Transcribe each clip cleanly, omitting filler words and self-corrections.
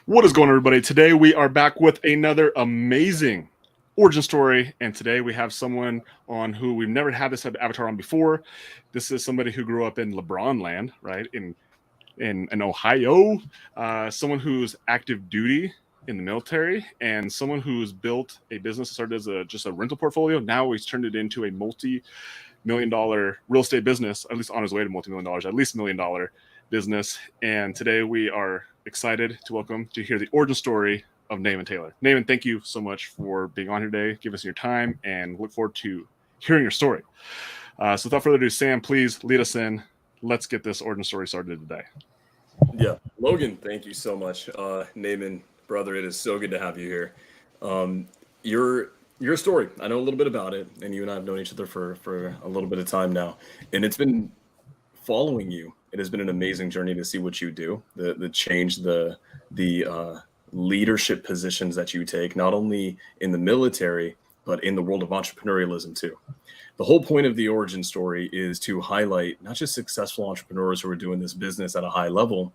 What is going on, everybody? Today we are back with another amazing origin story, and today we have someone on who we've never had this avatar on before. This is somebody who grew up in LeBron land, right in Ohio. Someone who's active duty in the military, and someone who's built a business that started as just a rental portfolio. Now he's turned it into a multi-million-dollar real estate business, at least on his way to multi-million dollars, at least $1 million business. And today we are excited to hear the origin story of Naaman Taylor. Naaman, thank you so much for being on here today. Give us your time and look forward to hearing your story. So without further ado, Sam, please lead us in. Let's get this origin story started today. Yeah, Logan, thank you so much. Naaman, brother, it is so good to have you here. Um, your story, I know a little bit about it, and you and I have known each other for a little bit of time now, and it's been following you. It has been an amazing journey to see what you do, the change, the leadership positions that you take, not only in the military but in the world of entrepreneurialism too. The whole point of the origin story is to highlight not just successful entrepreneurs who are doing this business at a high level,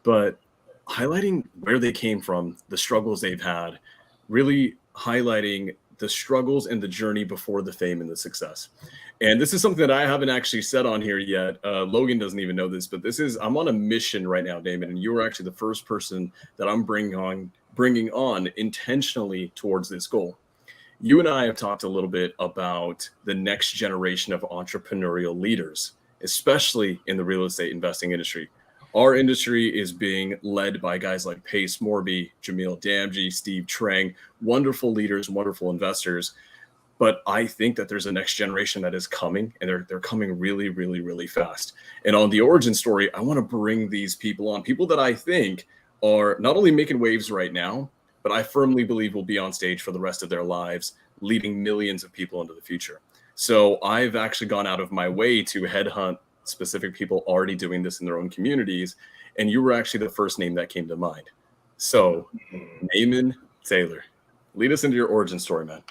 but highlighting where they came from, the struggles they've had, really highlighting the struggles and the journey before the fame and the success. And this is something that I haven't actually said on here yet. Logan doesn't even know this, but I'm on a mission right now, Damon, and you are actually the first person that I'm bringing on intentionally towards this goal. You and I have talked a little bit about the next generation of entrepreneurial leaders, especially in the real estate investing industry. Our industry is being led by guys like Pace Morby, Jamil Damji, Steve Trang, wonderful leaders, wonderful investors. But I think that there's a next generation that is coming, and they're coming really, really, really fast. And on the origin story, I want to bring these people on, people that I think are not only making waves right now, but I firmly believe will be on stage for the rest of their lives, leading millions of people into the future. So I've actually gone out of my way to headhunt specific people already doing this in their own communities, and you were actually the first name that came to mind. So, Naaman Taylor, lead us into your origin story, man.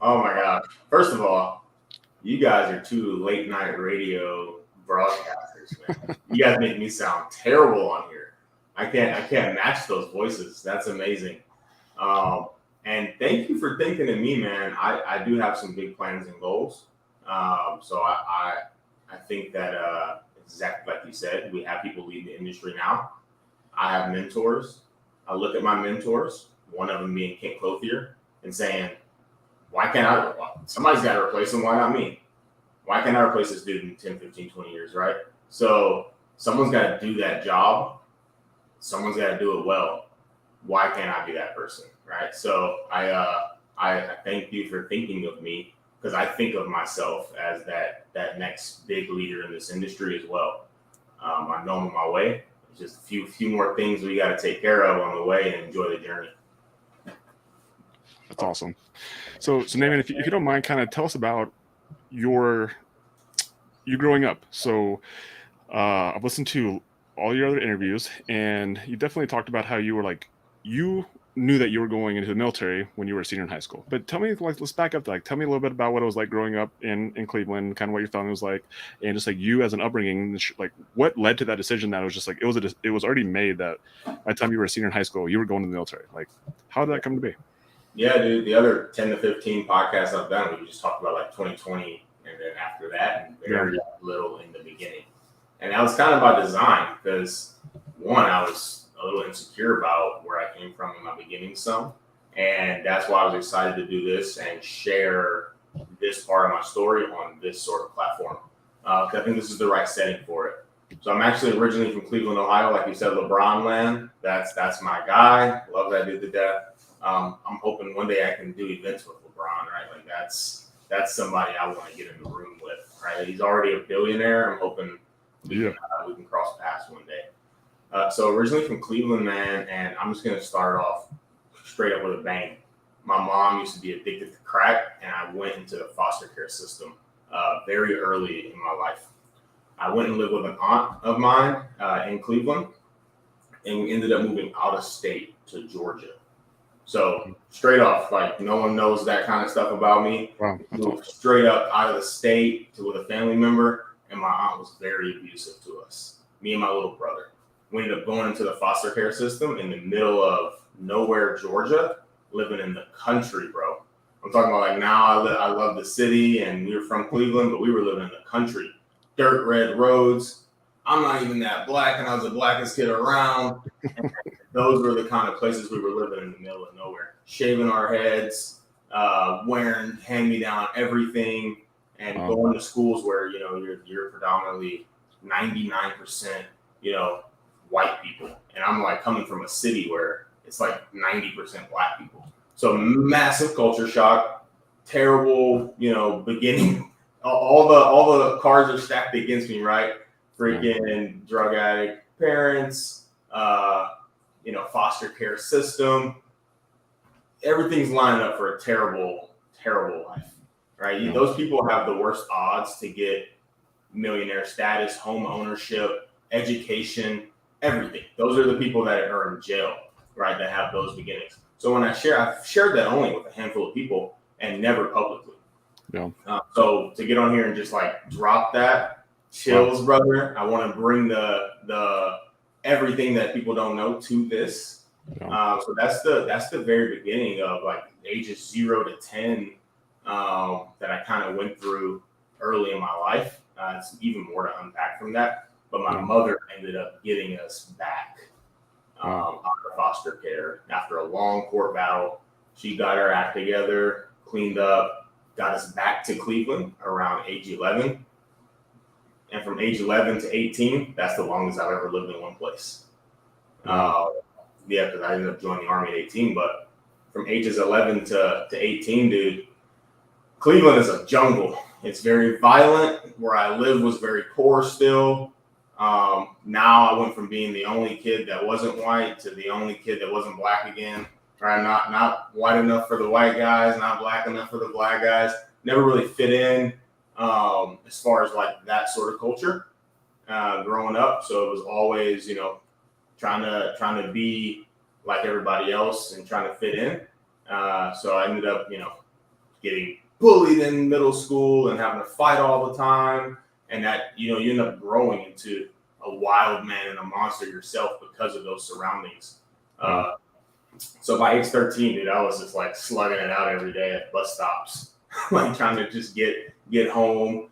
Oh my gosh. First of all, you guys are two late night radio broadcasters, man. You guys make me sound terrible on here. I can't match those voices. That's amazing. And thank you for thinking of me, man. I do have some big plans and goals. So I think that exactly like you said, we have people leading the industry now. I have mentors. I look at my mentors, one of them being Kent Clothier, and saying, why can't I? Somebody's got to replace him. Why not me? Why can't I replace this dude in 10, 15, 20 years, right? So someone's got to do that job. Someone's got to do it well. Why can't I be that person, right? So I thank you for thinking of me, because I think of myself as that next big leader in this industry as well. I know I'm on my way. It's just a few more things we got to take care of on the way and enjoy the journey. That's awesome. So Naaman, if you don't mind, kind of tell us about you growing up. So I've listened to all your other interviews, and you definitely talked about how you knew that you were going into the military when you were a senior in high school. But tell me, let's back up. Tell me a little bit about what it was like growing up in Cleveland, kind of what your family was like, and just like you as an upbringing, like what led to that decision that it was just like it was already made that by the time you were a senior in high school, you were going to the military. Like, how did that come to be? Yeah, dude. The other 10 to 15 podcasts I've done, we just talked about like 2020, and then after that, and very little in the beginning. And that was kind of by design, because one, I was a little insecure about where I came from in my beginning some. And that's why I was excited to do this and share this part of my story on this sort of platform. Because I think this is the right setting for it. So I'm actually originally from Cleveland, Ohio. Like you said, LeBron land. That's my guy. Love that dude to death. I'm hoping one day I can do events with LeBron, right? Like that's somebody I want to get in the room with, right? He's already a billionaire. I'm hoping we can cross paths one day. So originally from Cleveland, man, and I'm just going to start off straight up with a bang. My mom used to be addicted to crack, and I went into the foster care system very early in my life. I went and lived with an aunt of mine in Cleveland, and we ended up moving out of state to Georgia. So straight off, like no one knows that kind of stuff about me. Wow, Moved straight up out of the state with a family member, and my aunt was very abusive to us, me and my little brother. we ended up going into the foster care system in the middle of nowhere, Georgia, living in the country, bro. I'm talking about like now I love the city and we were from Cleveland, but we were living in the country. Dirt red roads. I'm not even that black, and I was the blackest kid around. And those were the kind of places we were living in the middle of nowhere. Shaving our heads, wearing hand-me-down everything, and going to schools where, you know, you're predominantly 99%, you know, white people. And I'm like coming from a city where it's like 90% black people. So massive culture shock, terrible, you know, beginning. All the cards are stacked against me, right? Freaking drug addict parents, you know, foster care system. Everything's lining up for a terrible, terrible life, right? Yeah. Those people have the worst odds to get millionaire status, home ownership, education, everything. Those are the people that are in jail, right? That have those beginnings. So when I've shared that only with a handful of people and never publicly. Yeah. So to get on here and just like drop that chills, brother. I want to bring the everything that people don't know to this. Yeah. So that's the very beginning of like ages 0 to 10 that I kind of went through early in my life. It's even more to unpack from that. But my mother ended up getting us back out of foster care after a long court battle. She got her act together, cleaned up, got us back to Cleveland around age 11. And from age 11 to 18, that's the longest I've ever lived in one place. Because I ended up joining the Army at 18. But from ages 11 to 18, dude, Cleveland is a jungle. It's very violent. Where I lived was very poor still. Now I went from being the only kid that wasn't white to the only kid that wasn't black again. Right? Not white enough for the white guys, not black enough for the black guys. Never really fit in as far as like that sort of culture growing up. So it was always, you know, trying to be like everybody else and trying to fit in. So I ended up, you know, getting bullied in middle school and having to fight all the time. And that, you know, you end up growing into a wild man and a monster yourself because of those surroundings. So by age 13, dude, I was just like slugging it out every day at bus stops, like trying to just get home.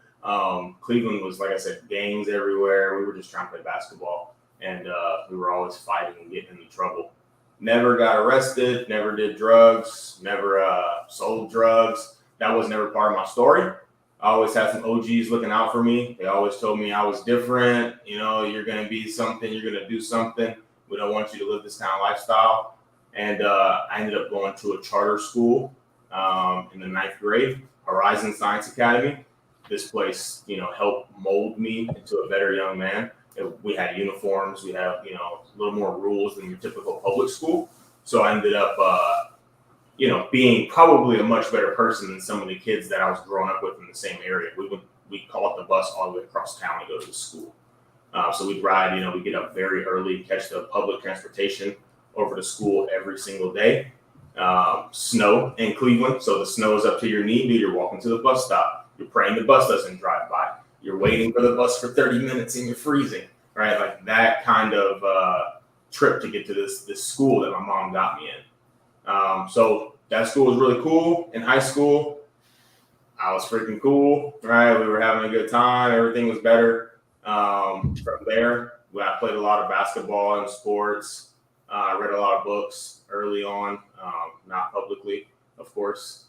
Cleveland was, like I said, gangs everywhere. We were just trying to play basketball, and we were always fighting and getting into trouble. Never got arrested, never did drugs, never sold drugs. That was never part of my story. I always had some OGs looking out for me. They always told me I was different. You know, you're going to be something. You're going to do something. We don't want you to live this kind of lifestyle. And I ended up going to a charter school in the 9th grade, Horizon Science Academy. This place, you know, helped mold me into a better young man. We had uniforms. We had, you know, a little more rules than your typical public school. So I ended up, you know, being probably a much better person than some of the kids that I was growing up with in the same area. We'd call it the bus all the way across town to go to the school. So we'd ride, you know, we'd get up very early, catch the public transportation over to school every single day. Snow in Cleveland, so the snow is up to your knee, dude. You're walking to the bus stop. You're praying the bus doesn't drive by. You're waiting for the bus for 30 minutes and you're freezing, right? Like that kind of trip to get to this school that my mom got me in. So that school was really cool. In high school, I was freaking cool, right? We were having a good time. Everything was better. From there, I played a lot of basketball and sports. I read a lot of books early on, not publicly, of course.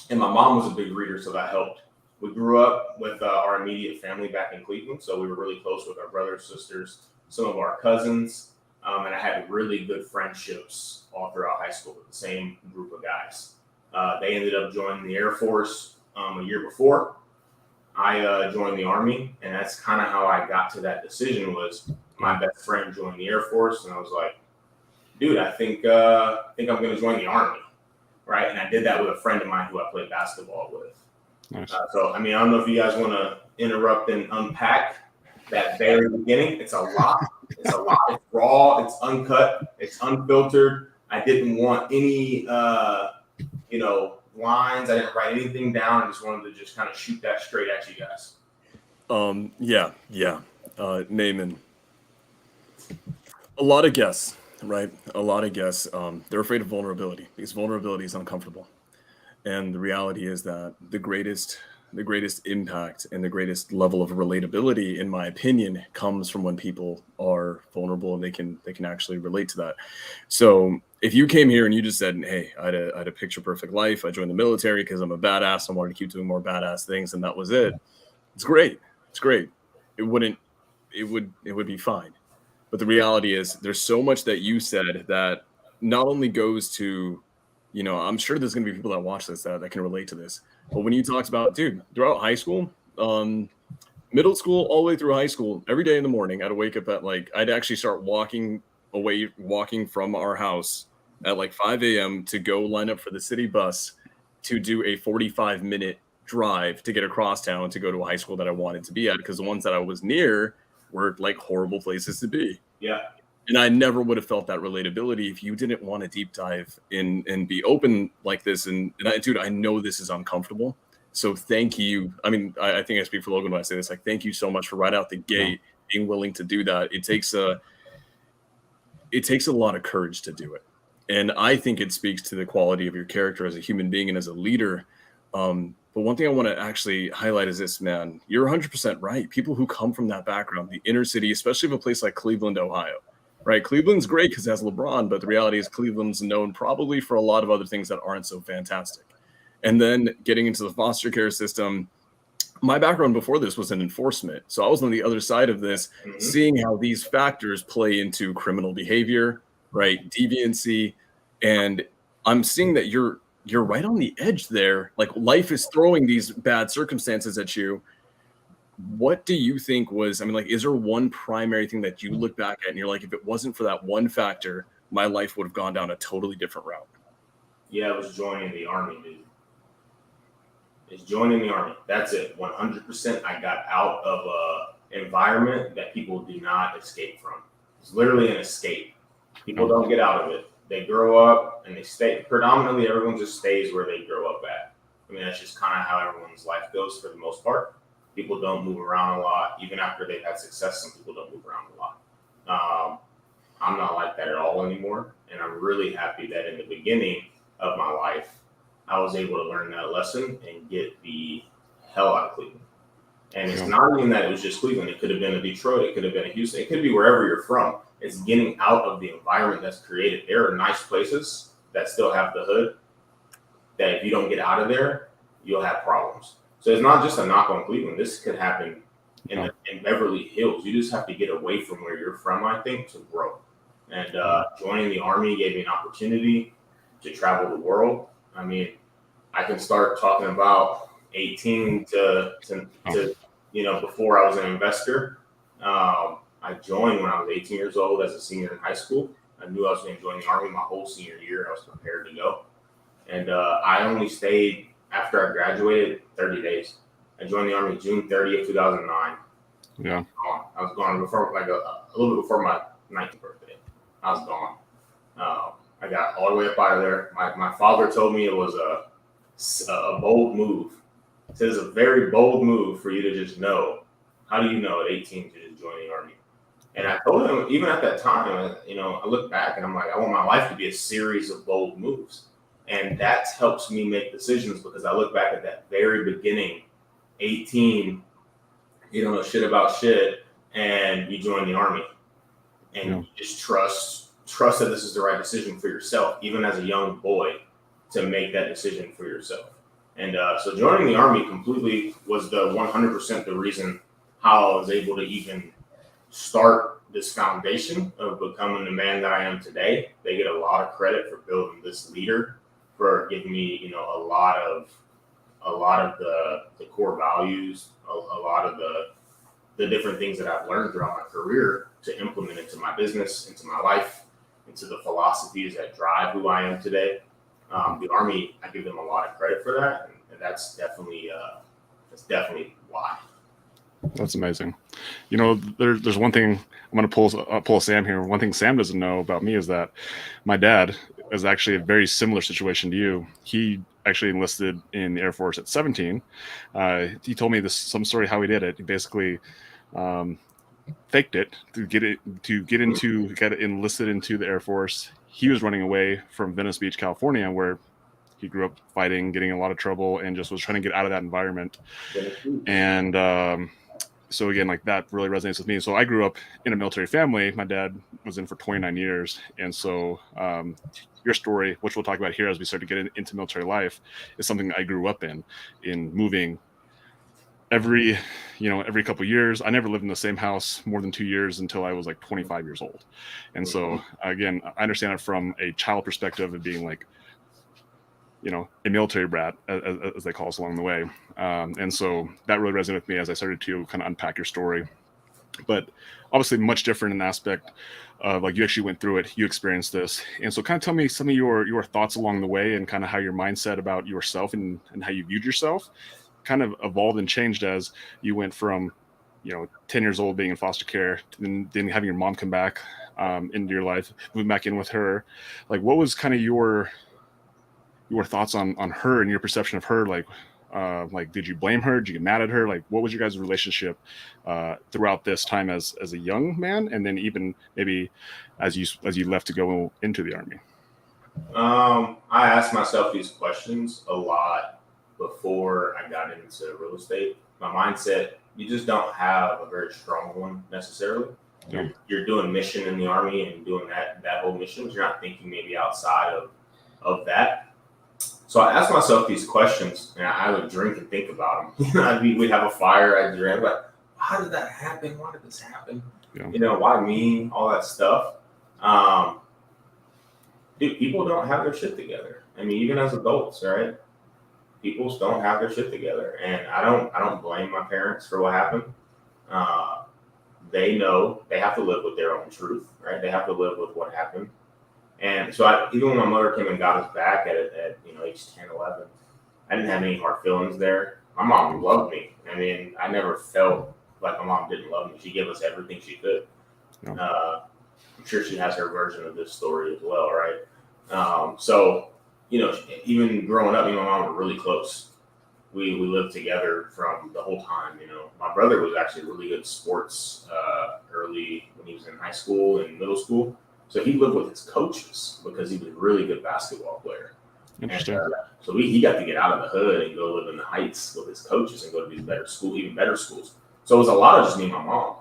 And my mom was a big reader, so that helped. We grew up with our immediate family back in Cleveland, so we were really close with our brothers, sisters, some of our cousins, and I had really good friendships all throughout high school with the same group of guys. They ended up joining the Air Force a year before. I joined the Army, and that's kind of how I got to that decision. Was my best friend joined the Air Force, and I was like, dude, I think I'm going to join the Army, right? And I did that with a friend of mine who I played basketball with. Nice. So, I mean, I don't know if you guys want to interrupt and unpack that very beginning. It's a lot. It's a lot. It's raw. It's uncut. It's unfiltered. I didn't want any, lines. I didn't write anything down. I just wanted to just kind of shoot that straight at you guys. Yeah. Naaman, A lot of guests, right? A lot of guests. They're afraid of vulnerability because vulnerability is uncomfortable. And the reality is that the greatest impact and the greatest level of relatability, in my opinion, comes from when people are vulnerable and they can actually relate to that. So if you came here and you just said, "Hey, I had a picture perfect life. I joined the military because I'm a badass. I wanted to keep doing more badass things, and that was it," it's great. It's great. It wouldn't. It would be fine. But the reality is, there's so much that you said that not only goes to, I'm sure there's going to be people that watch this that can relate to this. But when you talked about, dude, throughout high school, middle school, all the way through high school, every day in the morning, I'd wake up at I'd actually start walking from our house at like 5 a.m. to go line up for the city bus to do a 45-minute drive to get across town to go to a high school that I wanted to be at because the ones that I was near were like horrible places to be. Yeah. And I never would have felt that relatability if you didn't want to deep dive in and be open like this. Dude, I know this is uncomfortable. So thank you. I mean, I think I speak for Logan when I say this. Like, thank you so much for right out the gate being willing to do that. It takes a lot of courage to do it. And I think it speaks to the quality of your character as a human being and as a leader. But one thing I want to actually highlight is this, man. You're 100% right. People who come from that background, the inner city, especially of a place like Cleveland, Ohio, right? Cleveland's great because it has LeBron, but the reality is Cleveland's known probably for a lot of other things that aren't so fantastic. And then getting into the foster care system, my background before this was in enforcement. So I was on the other side of this, seeing how these factors play into criminal behavior, right? Deviancy. And I'm seeing that you're right on the edge there. Like life is throwing these bad circumstances at you. What do you think was, is there one primary thing that you look back at and you're like, if it wasn't for that one factor, my life would have gone down a totally different route? Yeah, it was joining the Army, dude. It's joining the Army. That's it. 100%. I got out of a environment that people do not escape from. It's literally an escape. People don't get out of it. They grow up and they stay. Predominantly, everyone just stays where they grow up at. That's just kind of how everyone's life goes for the most part. People don't move around a lot. Even after they've had success, some people don't move around a lot. I'm not like that at all anymore. And I'm really happy that in the beginning of my life, I was able to learn that lesson and get the hell out of Cleveland. And it's not even that it was just Cleveland. It could have been a Detroit. It could have been a Houston. It could be wherever you're from. It's getting out of the environment that's created. There are nice places that still have the hood that if you don't get out of there, you'll have problems. So it's not just a knock on Cleveland. This could happen in Beverly Hills. You just have to get away from where you're from, I think, to grow. And joining the Army gave me an opportunity to travel the world. I can start talking about 18 to before I was an investor. I joined when I was 18 years old as a senior in high school. I knew I was going to join the Army my whole senior year. I was prepared to go. And I only stayed after I graduated 30 days. I joined the Army June 30th, 2009. Yeah. I was gone before, a little bit before my 19th birthday. I was gone. I got all the way up out of there. My father told me it was a bold move. He said it's a very bold move for you to just know. How do you know at 18 to just join the Army? And I told him, even at that time, I look back and I'm like, I want my life to be a series of bold moves. And that helps me make decisions because I look back at that very beginning, 18, you don't know shit about shit, and you join the Army. And you just trust that this is the right decision for yourself, even as a young boy, to make that decision for yourself. And so joining the Army completely was the 100% the reason how I was able to even start this foundation of becoming the man that I am today. They get a lot of credit for building this leader, for giving me, a lot of the core values, a lot of the different things that I've learned throughout my career to implement into my business, into my life, into the philosophies that drive who I am today. The Army, I give them a lot of credit for that, and that's definitely why. That's amazing. There's one thing I'm going to pull Sam here. One thing Sam doesn't know about me is that my dad is actually a very similar situation to you. He actually enlisted in the Air Force at 17. He told me some story how he did it. He basically faked it to get enlisted into the Air Force. He was running away from Venice Beach, California, where he grew up fighting, getting in a lot of trouble, and just was trying to get out of that environment. And so again, like that really resonates with me. So I grew up in a military family. My dad was in for 29 years. And so your story, which we'll talk about here as we start to get into military life, is something I grew up in moving every couple of years. I never lived in the same house more than 2 years until I was like 25 years old. And so again, I understand it from a child perspective of being like, a military brat, as they call us along the way. And so that really resonated with me as I started to kind of unpack your story. But obviously much different in the aspect of like you actually went through it, you experienced this. And so kind of tell me some of your thoughts along the way and kind of how your mindset about yourself and how you viewed yourself kind of evolved and changed as you went from 10 years old being in foster care to then having your mom come back into your life, moving back in with her. Like what was kind of your thoughts on her and your perception of her? Like did you blame her? Did you get mad at her? Like what was your guys' relationship throughout this time as a young man, and then even maybe as you left to go into the Army? I asked myself these questions a lot before I got into real estate. My mindset, you just don't have a very strong one necessarily. Yeah. You're doing mission in the Army and doing that whole mission, but you're not thinking maybe outside of that. So I asked myself these questions, and I would drink and think about them. We'd have a fire, I'd drink, like, how did that happen? Why did this happen? Yeah. Why me? All that stuff. Dude, people don't have their shit together. I mean, even as adults, right? People don't have their shit together, and I don't blame my parents for what happened. They know they have to live with their own truth, right? They have to live with what happened. And so even when my mother came and got us back at age 10, 11, I didn't have any hard feelings there. My mom loved me. I mean, I never felt like my mom didn't love me. She gave us everything she could. Yeah. I'm sure she has her version of this story as well, right? So, even growing up, me and my mom were really close. We lived together from the whole time. My brother was actually really good at sports early when he was in high school and middle school. So he lived with his coaches because he was a really good basketball player. Interesting. And, so he got to get out of the hood and go live in the heights with his coaches and go to these even better schools. So it was a lot of just me and my mom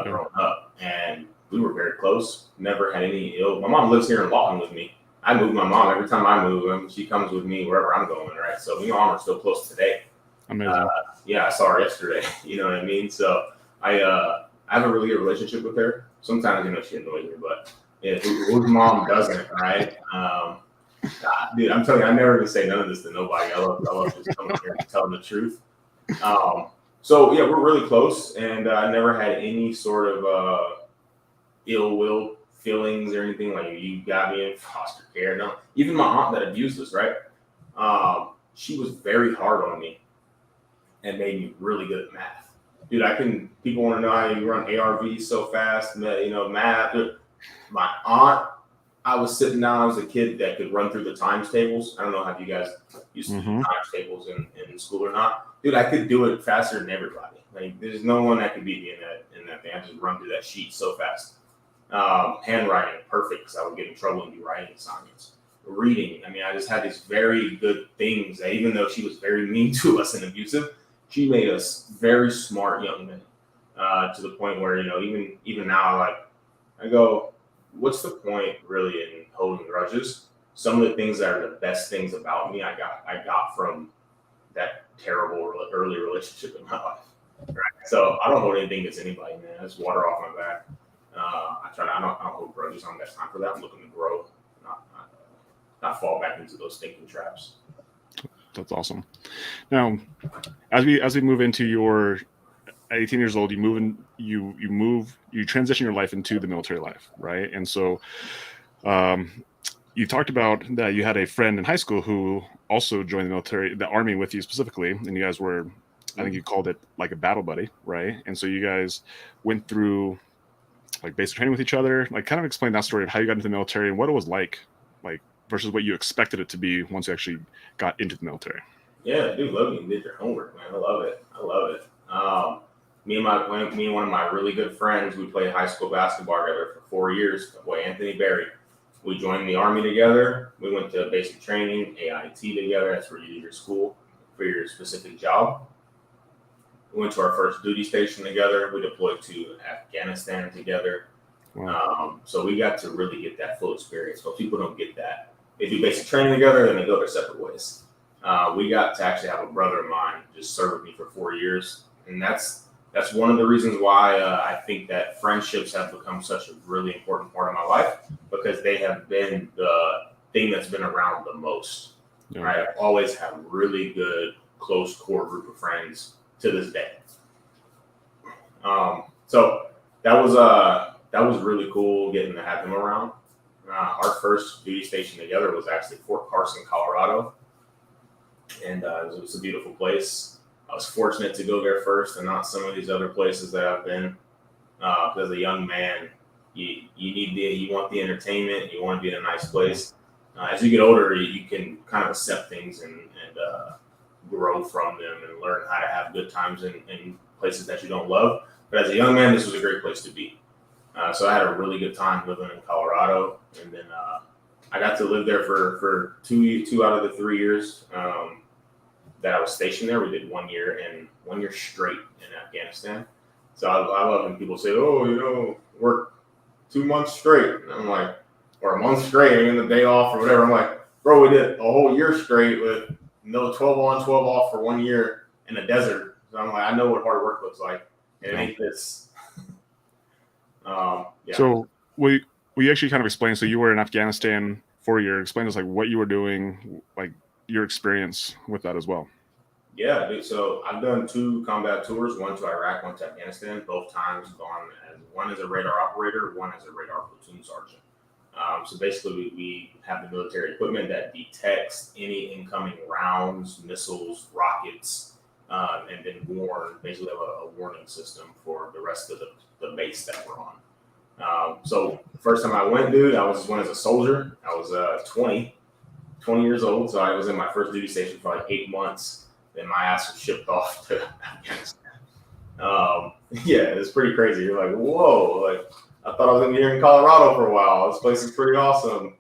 growing up. And we were very close, never had any ill. My mom lives here in Lawton with me. I move my mom every time I move. She comes with me wherever I'm going, right? So me and my mom are still close today. Amazing. I saw her yesterday. You know what I mean? So I have a really good relationship with her. Sometimes, she annoys me, but whose mom doesn't, right? Dude, I'm telling you, I never even say none of this to nobody. I love just coming here and telling the truth. So yeah, we're really close, and I never had any sort of ill will feelings or anything like you got me in foster care. No, even my aunt that abused us, right? She was very hard on me and made me really good at math. Dude, people want to know how you run ARVs so fast, math. Dude, my aunt, I was sitting down, I was a kid that could run through the times tables. I don't know if you guys used to do times tables in school or not. Dude, I could do it faster than everybody. Like, there's no one that could beat me in that thing. I just run through that sheet so fast. Handwriting, perfect, because I would get in trouble and do writing assignments. Reading, I just had these very good things that even though she was very mean to us and abusive, she made us very smart young men to the point where, even now, like, I go, what's the point really in holding grudges? Some of the things that are the best things about me, I got from that terrible early relationship in my life. Right? So I don't hold anything against anybody, man. I just water off my back. I don't hold grudges. I don't got time for that. I'm looking to grow, not fall back into those thinking traps. That's awesome. Now, as we move into your 18 years old, you transition your life into the military life, right? And so you talked about that you had a friend in high school who also joined the Army with you specifically, and you guys were, I think you called it like a battle buddy, right? And so you guys went through like basic training with each other. Like, kind of explain that story of how you got into the military and what it was like versus what you expected it to be once you actually got into the military. Yeah, dude, Logan, you did your homework, man. I love it. me and one of my really good friends, we played high school basketball together for 4 years. My boy Anthony Berry. We joined the Army together. We went to basic training, AIT together. That's where you do your school for your specific job. We went to our first duty station together. We deployed to Afghanistan together. Wow. So we got to really get that full experience. But people don't get that. They do basic training together, then they go their separate ways. We got to actually have a brother of mine just serve with me for 4 years, and that's one of the reasons why I think that friendships have become such a really important part of my life, because they have been the thing that's been around the most. Yeah. Right? I've always had a really good, close core group of friends to this day. So that was really cool getting to have them around. Our first duty station together was actually Fort Carson, Colorado, and it was a beautiful place. I was fortunate to go there first and not some of these other places that I've been. As a young man, you want the entertainment, you want to be in a nice place. As you get older, you can kind of accept things and grow from them and learn how to have good times in places that you don't love. But as a young man, this was a great place to be. So I had a really good time living in Colorado, and then I got to live there for two out of the 3 years that I was stationed there. We did 1 year straight in Afghanistan. So I love when people say, "Oh, work 2 months straight," and I'm like, or a month straight, and the day off or whatever. I'm like, bro, we did a whole year straight with no 12 on, 12 off for 1 year in the desert. So I'm like, I know what hard work looks like, and it ain't this. Yeah. So we actually kind of explained. So you were in Afghanistan for a year. Explain to us like what you were doing, like your experience with that as well. Yeah, dude. So I've done 2 combat tours, one to Iraq, one to Afghanistan. Both times gone as one as a radar operator, one as a radar platoon sergeant. So basically, we have the military equipment that detects any incoming rounds, missiles, rockets, and then warn. Basically, have a warning system for the rest of the base that we're on. So the first time I went, dude, I went as a soldier. I was 20 years old, so I was in my first duty station for like 8 months. Then my ass was shipped off to Afghanistan. Yeah, it's pretty crazy. You're like, whoa, like I thought I was gonna be here in Colorado for a while. This place is pretty awesome.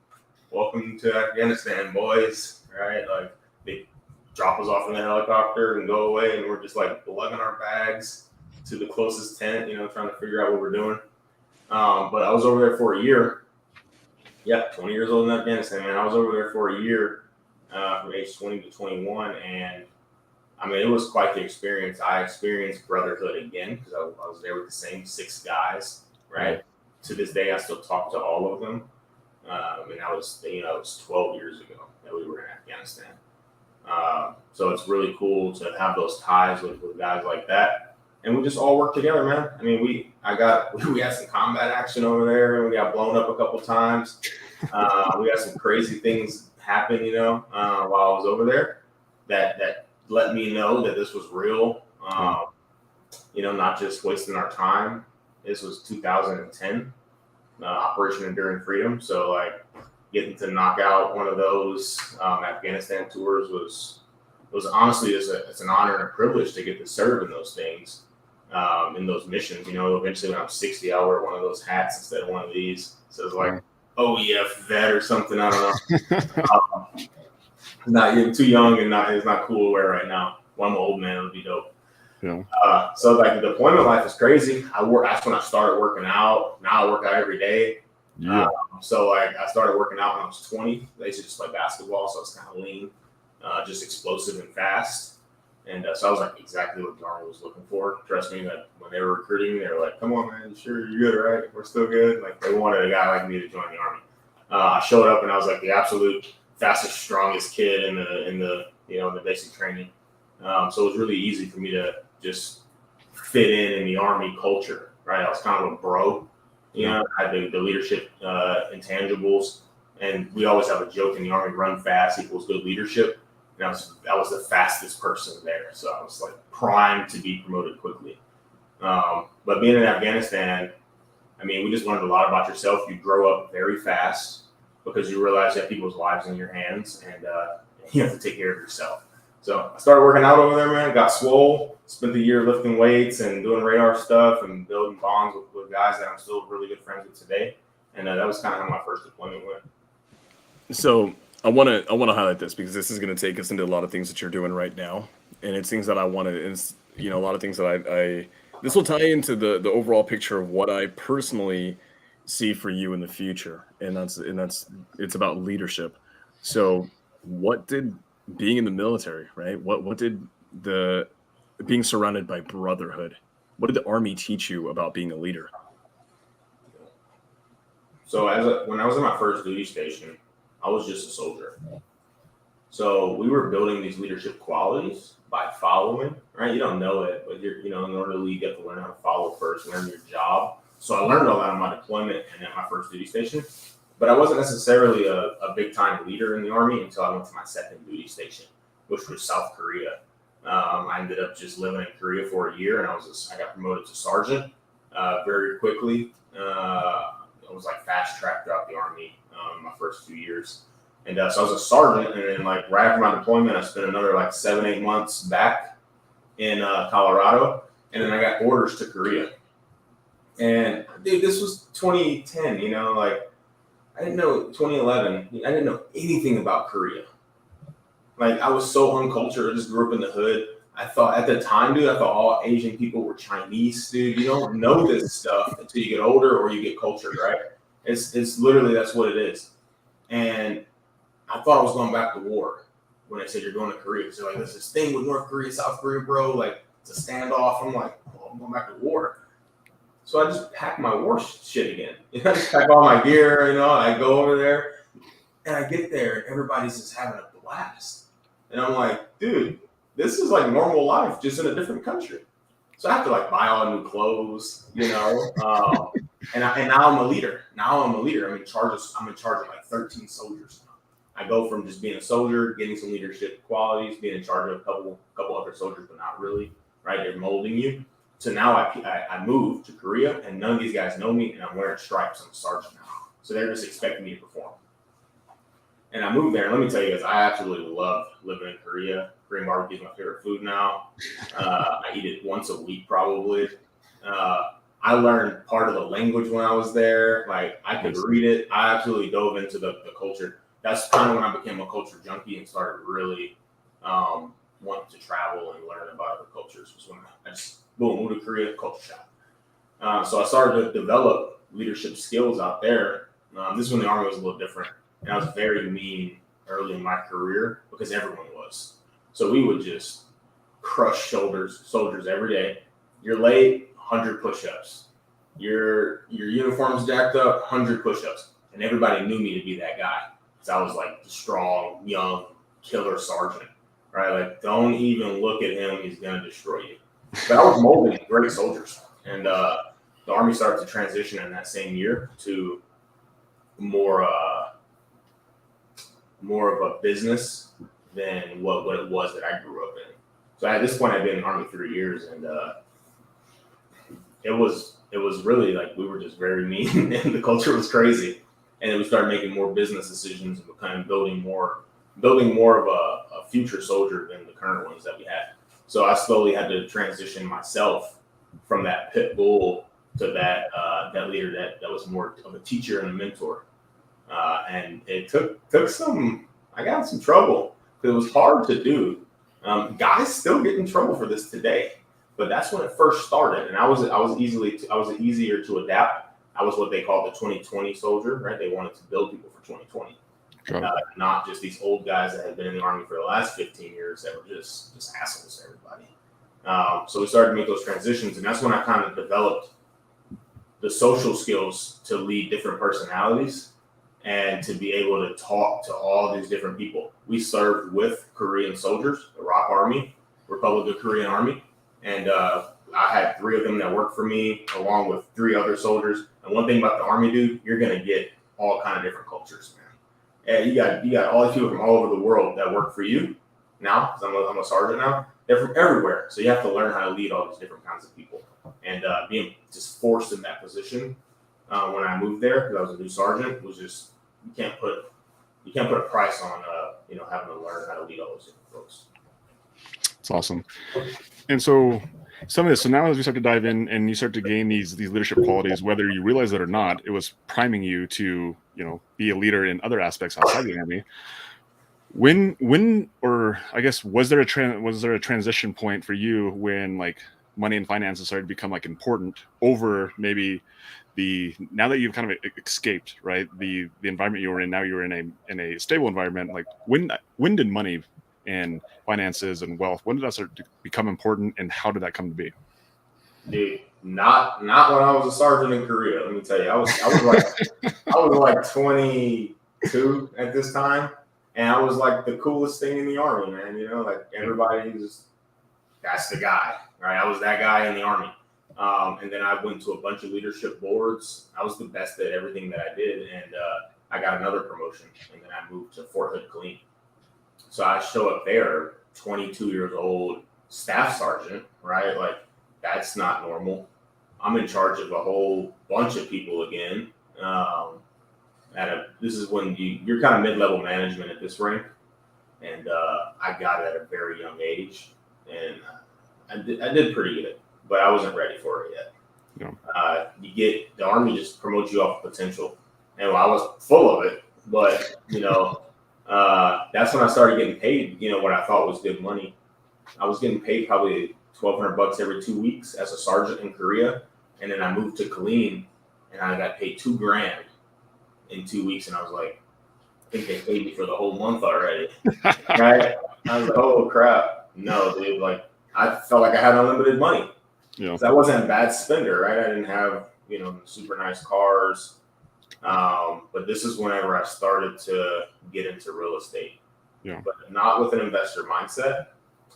Welcome to Afghanistan, boys. Right? Like they drop us off in the helicopter and go away, and we're just like lugging our bags to the closest tent, trying to figure out what we're doing. But I was over there for a year. Yeah, 20 years old in Afghanistan, man. I was over there for a year from age 20 to 21, and I mean, it was quite the experience. I experienced brotherhood again because I was there with the same 6 guys, right? To this day, I still talk to all of them. And that was, it was 12 years ago that we were in Afghanistan. So it's really cool to have those ties with guys like that. And we just all work together, man. I mean, we had some combat action over there, and we got blown up a couple times. We had some crazy things happen, while I was over there that let me know that this was real, not just wasting our time. This was 2010, Operation Enduring Freedom. So like getting to knock out one of those Afghanistan tours was honestly it's an honor and a privilege to get to serve in those things, in those missions. Eventually when I'm 60, I'll wear one of those hats instead of one of these. So it's like OEF vet or something. I don't know. Not you're too young and it's not cool to wear right now. When I'm an old man, it would be dope. Yeah. So like the deployment life is crazy. That's when I started working out. Now I work out every day. Yeah. So like I started working out when I was 20. I used to just play basketball, so I was kind of lean, just explosive and fast. And so I was like exactly what the Army was looking for. Trust me, that when they were recruiting me, they were like, "Come on, man, you sure you're good, right? We're still good." Like they wanted a guy like me to join the Army. I showed up and I was like the absolute fastest, strongest kid in the basic training. So it was really easy for me to just fit in the Army culture, right? I was kind of a bro, I had the leadership intangibles, and we always have a joke in the Army: run fast equals good leadership. And I was the fastest person there, so I was like primed to be promoted quickly. But being in Afghanistan, I mean, we just learned a lot about yourself. You grow up very fast because you realize you have people's lives in your hands, and you have to take care of yourself. So I started working out over there, man. Got swole. Spent the year lifting weights and doing radar stuff and building bonds with guys that I'm still really good friends with today. And that was kind of how my first deployment went. So I want to highlight this because this is going to take us into a lot of things that you're doing right now, and it's things that I want to, a lot of things that I this will tie into the overall picture of what I personally see for you in the future, and that's it's about leadership. So what did being in the military, right? What did the being surrounded by brotherhood, what did the Army teach you about being a leader? So when I was in my first duty station, I was just a soldier. So we were building these leadership qualities by following, right? You don't know it, but in order to lead, you have to learn how to follow first, learn your job. So I learned all that on my deployment and at my first duty station. But I wasn't necessarily a big time leader in the Army until I went to my second duty station, which was South Korea. I ended up just living in Korea for a year, and I got promoted to sergeant very quickly. I was like fast tracked throughout the Army my first 2 years. And so I was a sergeant, and then like right after my deployment, I spent another like 7-8 months back in Colorado, and then I got orders to Korea. And dude, this was 2010, like I didn't know 2011. I didn't know anything about Korea. Like I was so uncultured. I just grew up in the hood. I thought at the time, dude, I thought all Asian people were Chinese, dude. You don't know this stuff until you get older or you get cultured, right? It's literally that's what it is. And I thought I was going back to war when they said you're going to Korea. Because they're like, there's this thing with North Korea, South Korea, bro. Like it's a standoff. I'm like, oh, I'm going back to war. So I just pack my war shit again. I just pack all my gear, I go over there. And I get there and everybody's just having a blast. And I'm like, dude, this is like normal life, just in a different country. So I have to like buy all new clothes, and now I'm a leader. I'm in charge of like 13 soldiers now. I go from just being a soldier, getting some leadership qualities, being in charge of a couple other soldiers, but not really, right? They're molding you. So now I moved to Korea, and none of these guys know me, and I'm wearing stripes. I'm a sergeant now. So they're just expecting me to perform. And I moved there, and let me tell you guys, I absolutely love living in Korea. Korean barbecue is my favorite food now. I eat it once a week, probably. I learned part of the language when I was there. Like, I could read it. I absolutely dove into the culture. That's kind of when I became a culture junkie and started really wanting to travel and learn about other cultures. Was when I just, moved to Korea, culture shock. So I started to develop leadership skills out there. This is when the Army was a little different. And I was very mean early in my career because everyone was. So we would just crush soldiers every day. You're late, 100 push-ups. Your uniform's jacked up, 100 push-ups. And everybody knew me to be that guy. Because I was like the strong, young, killer sergeant. Right? Like, don't even look at him. He's going to destroy you. But I was molding great soldiers. And the Army started to transition in that same year to more of a business than what it was that I grew up in. So at this point, I'd been in the Army 3 years, and it was really like we were just very mean, and the culture was crazy. And then we started making more business decisions and kind of building more of a future soldier than the current ones that we had. So I slowly had to transition myself from that pit bull to that leader that was more of a teacher and a mentor. And it took some. I got in some trouble because it was hard to do. Guys still get in trouble for this today, but that's when it first started. And I was easier to adapt. I was what they call the 2020 soldier, right? They wanted to build people for 2020, not just these old guys that had been in the Army for the last 15 years that were just assholes to everybody. So we started to make those transitions, and that's when I kind of developed the social skills to lead different personalities and to be able to talk to all these different people. We served with Korean soldiers, the ROK Army, Republic of Korean Army, and I had 3 of them that worked for me, along with 3 other soldiers. And one thing about the Army, dude, you're gonna get all kind of different cultures, man. And you got all these people from all over the world that work for you now, because I'm a sergeant now. They're from everywhere, so you have to learn how to lead all these different kinds of people. And being just forced in that position when I moved there, because I was a new sergeant, was just you can't put a price on having to learn how to lead all those different folks. It's awesome. And so some of this, so now as we start to dive in and you start to gain these leadership qualities, whether you realize it or not, it was priming you to, be a leader in other aspects outside the Army. When, or I guess, was there a transition point for you when like money and finances started to become like important over maybe now that you've kind of escaped, right, the environment you were in, now you're in a stable environment, like when did money and finances and wealth, when did that start to become important, and how did that come to be? Dude, not when I was a sergeant in Korea. Let me tell you, I was like 22 at this time, and I was like the coolest thing in the Army, man. Like everybody that's the guy, right? I was that guy in the Army. And then I went to a bunch of leadership boards. I was the best at everything that I did, and I got another promotion, and then I moved to Fort Hood, Killeen. So I show up there, 22 years old, staff sergeant, right? Like, that's not normal. I'm in charge of a whole bunch of people again. This is when you're kind of mid-level management at this rank, and I got it at a very young age, and I did pretty good, but I wasn't ready for it yet. Yeah. The Army just promotes you off potential, and I was full of it, but that's when I started getting paid. What I thought was good money. I was getting paid probably $1,200 every 2 weeks as a sergeant in Korea, and then I moved to Killeen, and I got paid $2,000 in 2 weeks, and I was like, I think they paid me for the whole month already, right? I was like, oh crap, no, dude. Like, I felt like I had unlimited money. Yeah. I wasn't a bad spender, right? I didn't have super nice cars, but this is whenever I started to get into real estate. Yeah. But not with an investor mindset.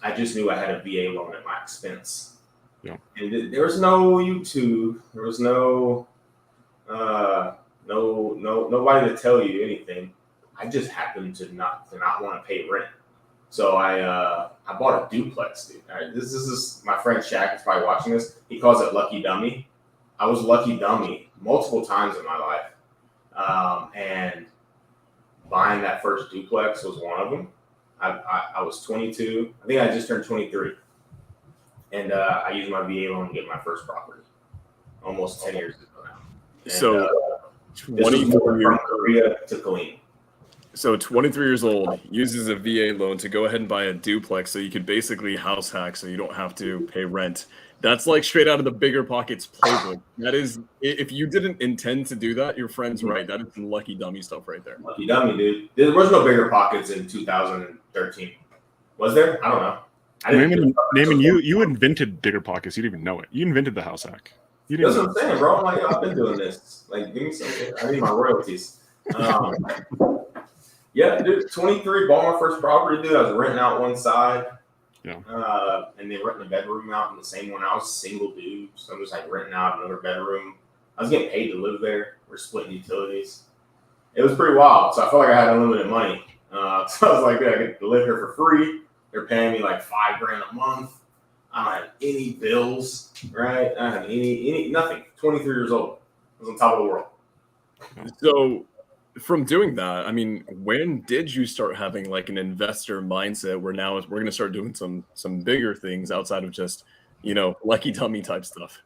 I just knew I had a VA loan at my expense. Yeah. And there was no YouTube. There was no nobody to tell you anything. I just happened to not want to pay rent. So I bought a duplex, dude. All right, this is my friend Shaq is probably watching this. He calls it Lucky Dummy. I was Lucky Dummy multiple times in my life. And buying that first duplex was one of them. I was 22. I think I just turned 23. And I used my VA loan to get my first property almost 10 years ago now. And, so 24 from Korea to Killeen. So 23 years old, uses a VA loan to go ahead and buy a duplex so you could basically house hack so you don't have to pay rent. That's like straight out of the Bigger Pockets playbook. That is, if you didn't intend to do that, your friend's right. That is some lucky dummy stuff right there. Lucky dummy, dude. There was no Bigger Pockets in 2013. Was there? I don't know. Naaman, you invented Bigger Pockets. You didn't even know it. You invented the house hack. That's what I'm saying, bro. I'm like, I've been doing this. Like, give me something. I need my royalties. Yeah, dude, 23, bought my first property, dude. I was renting out one side. Yeah. And then renting a bedroom out in the same one. I was a single dude, so I'm just like renting out another bedroom. I was getting paid to live there. We're splitting utilities. It was pretty wild. So I felt like I had unlimited money. So I was like, I get to live here for free. They're paying me like $5,000 a month. I don't have any bills, right? I don't have any nothing. 23 years old. I was on top of the world. So from doing that, I mean, when did you start having like an investor mindset where now we're going to start doing some bigger things outside of just, lucky dummy type stuff?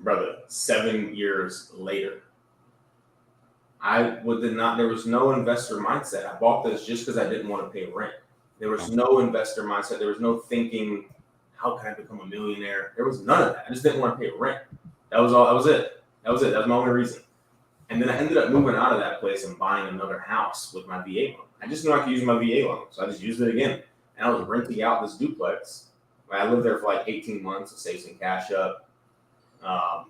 Brother, 7 years later. There was no investor mindset. I bought this just because I didn't want to pay rent. There was no investor mindset. There was no thinking, how can I become a millionaire? There was none of that. I just didn't want to pay rent. That was all. That was it. That was my only reason. And then I ended up moving out of that place and buying another house with my VA loan. I just knew I could use my VA loan, so I just used it again. And I was renting out this duplex. I lived there for like 18 months to save some cash up,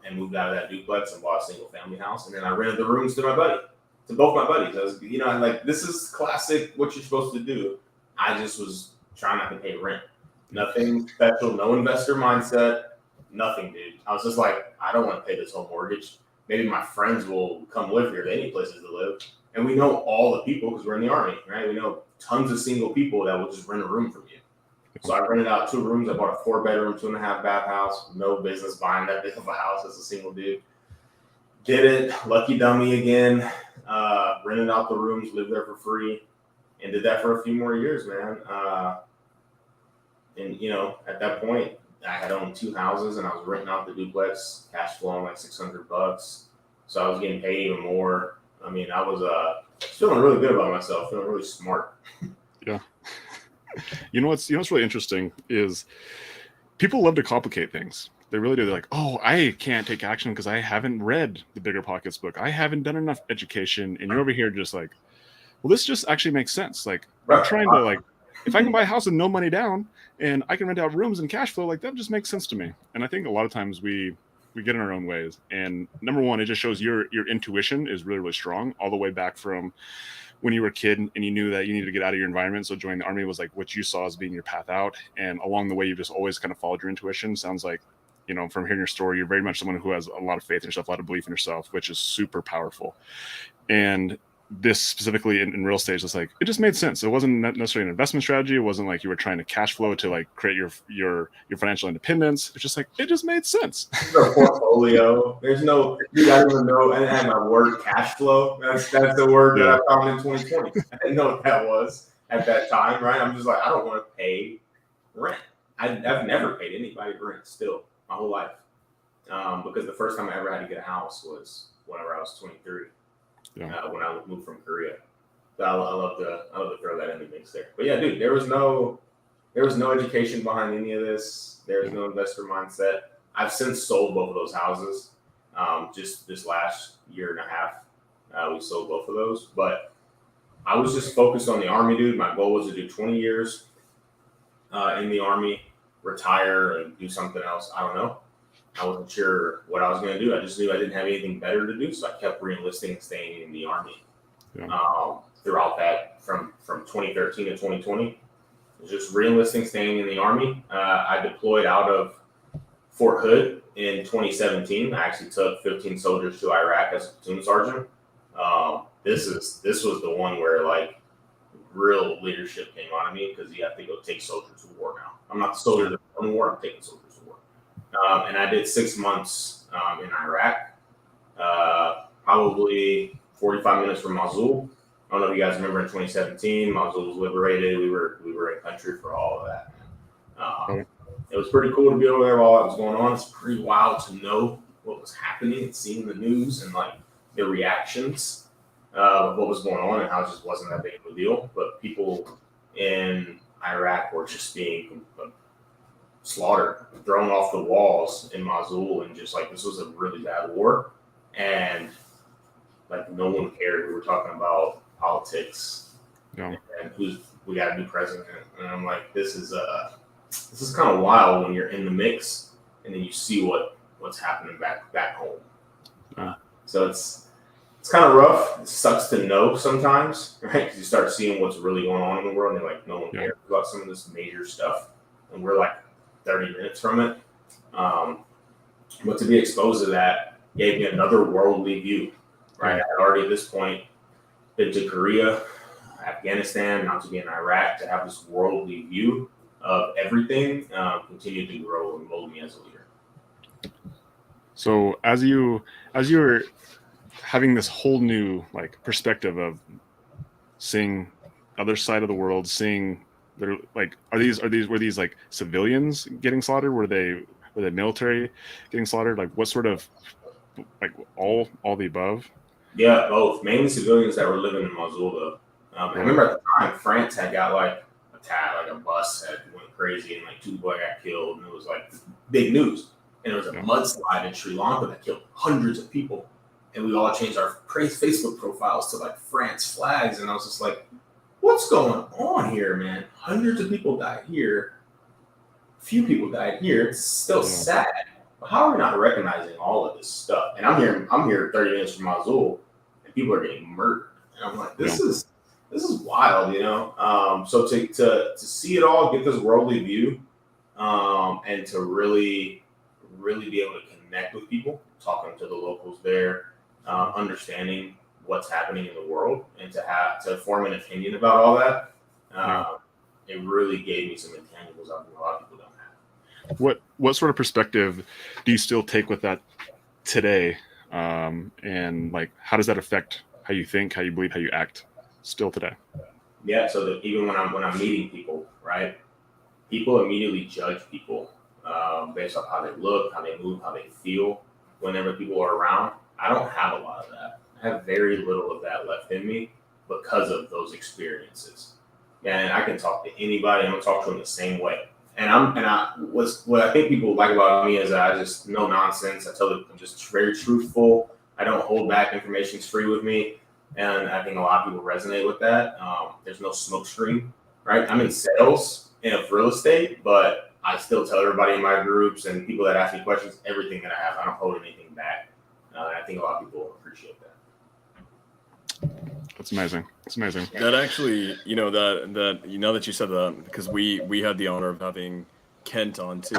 and moved out of that duplex and bought a single family house. And then I rented the rooms to both my buddies. I was, like, this is classic what you're supposed to do. I just was trying not to pay rent. Nothing special, no investor mindset, nothing, dude. I was just like, I don't want to pay this whole mortgage. Maybe my friends will come live here. They need places to live. And we know all the people because we're in the Army, right? We know tons of single people that will just rent a room from you. So I rented out 2 rooms. I bought a 4-bedroom, 2.5 bath house. No business buying that big of a house as a single dude. Did it. Lucky dummy again. Rented out the rooms, lived there for free, and did that for a few more years, man. And, you know, at that point, I had owned 2 houses and I was renting out the duplex, cash flowing like $600. So I was getting paid even more. I mean, I was feeling really good about myself, feeling really smart. Yeah. What's really interesting is people love to complicate things. They really do. They're like, oh, I can't take action because I haven't read the Bigger Pockets book. I haven't done enough education. And you're over here just like, well, this just actually makes sense. Like, I'm trying to, like, if I can buy a house with no money down and I can rent out rooms and cash flow, like, that just makes sense to me. And I think a lot of times we get in our own ways. And number one, it just shows your intuition is really, really strong, all the way back from when you were a kid and you knew that you needed to get out of your environment. So joining the Army was like what you saw as being your path out. And along the way, you just always kind of followed your intuition. Sounds like, you know, from hearing your story, you're very much someone who has a lot of faith in yourself, a lot of belief in yourself, which is super powerful. And this specifically in real estate, it's like, it just made sense. It wasn't necessarily an investment strategy. It wasn't like you were trying to cash flow to like create your financial independence. It's just like, it just made sense. There's no portfolio. There's no, I don't even know. I didn't have my word cash flow. That's the word that I found in 2020. I didn't know what that was at that time, right? I'm just like, I don't want to pay rent. I've never paid anybody rent still my whole life. Because the first time I ever had to get a house was whenever I was 23. When I moved from Korea. So I love to throw that in the mix there. But yeah, dude, there was no education behind any of this. There was no investor mindset. I've since sold both of those houses. Just this last year and a half, we sold both of those. But I was just focused on the Army, dude. My goal was to do 20 years in the Army, retire, and do something else. I don't know. I wasn't sure what I was going to do. I just knew I didn't have anything better to do, so I kept re-enlisting and staying in the Army. Throughout that, from 2013 to 2020, it was just re-enlisting, staying in the Army. I deployed out of Fort Hood in 2017. I actually took 15 soldiers to Iraq as a platoon sergeant. This was the one where like real leadership came on me, because you have to go take soldiers to war now. I'm not the soldier that won the war. I'm taking soldiers to war. And I did 6 months in Iraq, probably 45 minutes from Mosul. I don't know if you guys remember in 2017, Mosul was liberated. We were in country for all of that. It was pretty cool to be over there while that was going on. It's pretty wild to know what was happening and seeing the news and like the reactions of what was going on and how it just wasn't that big of a deal. But people in Iraq were just being slaughtered, thrown off the walls in Mosul, and just like this was a really bad war, and like no one cared. We were talking about politics and we got a new president, and I'm like, this is kind of wild when you're in the mix and then you see what's happening back home. So it's kind of rough. It sucks to know sometimes, right? Because you start seeing what's really going on in the world, and like no one cares about some of this major stuff, and we're like 30 minutes from it. But to be exposed to that gave me another worldly view, right? I had already at this point been to Korea, Afghanistan, not to be in Iraq, to have this worldly view of everything continued to grow and mold me as a leader. So as you're having this whole new like perspective of seeing other side of the world, seeing they're like, were these like civilians getting slaughtered? Were they military getting slaughtered? Like what sort of, like all the above? Yeah, both. Mainly civilians that were living in Mosul though. I remember at the time France had got like attacked, like a bus had went crazy and like 2 boys got killed, and it was like big news. And there was a mudslide in Sri Lanka that killed hundreds of people. And we all changed our Facebook profiles to like France flags, and I was just like, what's going on here, man? Hundreds of people died here. Few people died here. It's still sad. But how are we not recognizing all of this stuff? And I'm here 30 minutes from Mosul, and people are getting murdered. And I'm like, this is wild, you know? So to see it all, get this worldly view, and to really be able to connect with people, talking to the locals there, understanding what's happening in the world, and to form an opinion about all that, it really gave me some intangibles that a lot of people don't have. What sort of perspective do you still take with that today? And like, how does that affect how you think, how you believe, how you act still today? Yeah. So that even when I'm meeting people, right, people immediately judge people based off how they look, how they move, how they feel whenever people are around. I don't have a lot of that. I have very little of that left in me because of those experiences. And I can talk to anybody. I'm gonna talk to them the same way. What I think people like about me is that I just no nonsense. I tell them I'm just very truthful. I don't hold back. Information's free with me, and I think a lot of people resonate with that. There's no smoke screen, right? I'm in sales of real estate, but I still tell everybody in my groups and people that ask me questions everything that I have. I don't hold anything back. I think a lot of people appreciate that. That's amazing. It's amazing. That actually, that you said that, because we had the honor of having Kent on too.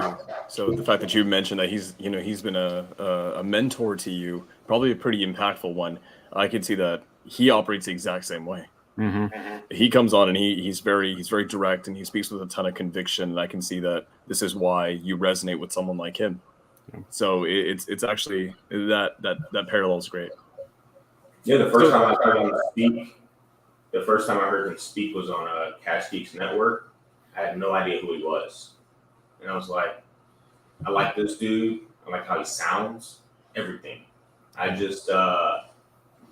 So the fact that you mentioned that he's been a mentor to you, probably a pretty impactful one. I can see that he operates the exact same way. Mm-hmm. He comes on and he's very direct, and he speaks with a ton of conviction. And I can see that this is why you resonate with someone like him. Yeah. So it's actually that parallel is great. Yeah, the first time I heard him speak was on a Cash Geeks Network. I had no idea who he was. And I was like, I like this dude. I like how he sounds, everything. I just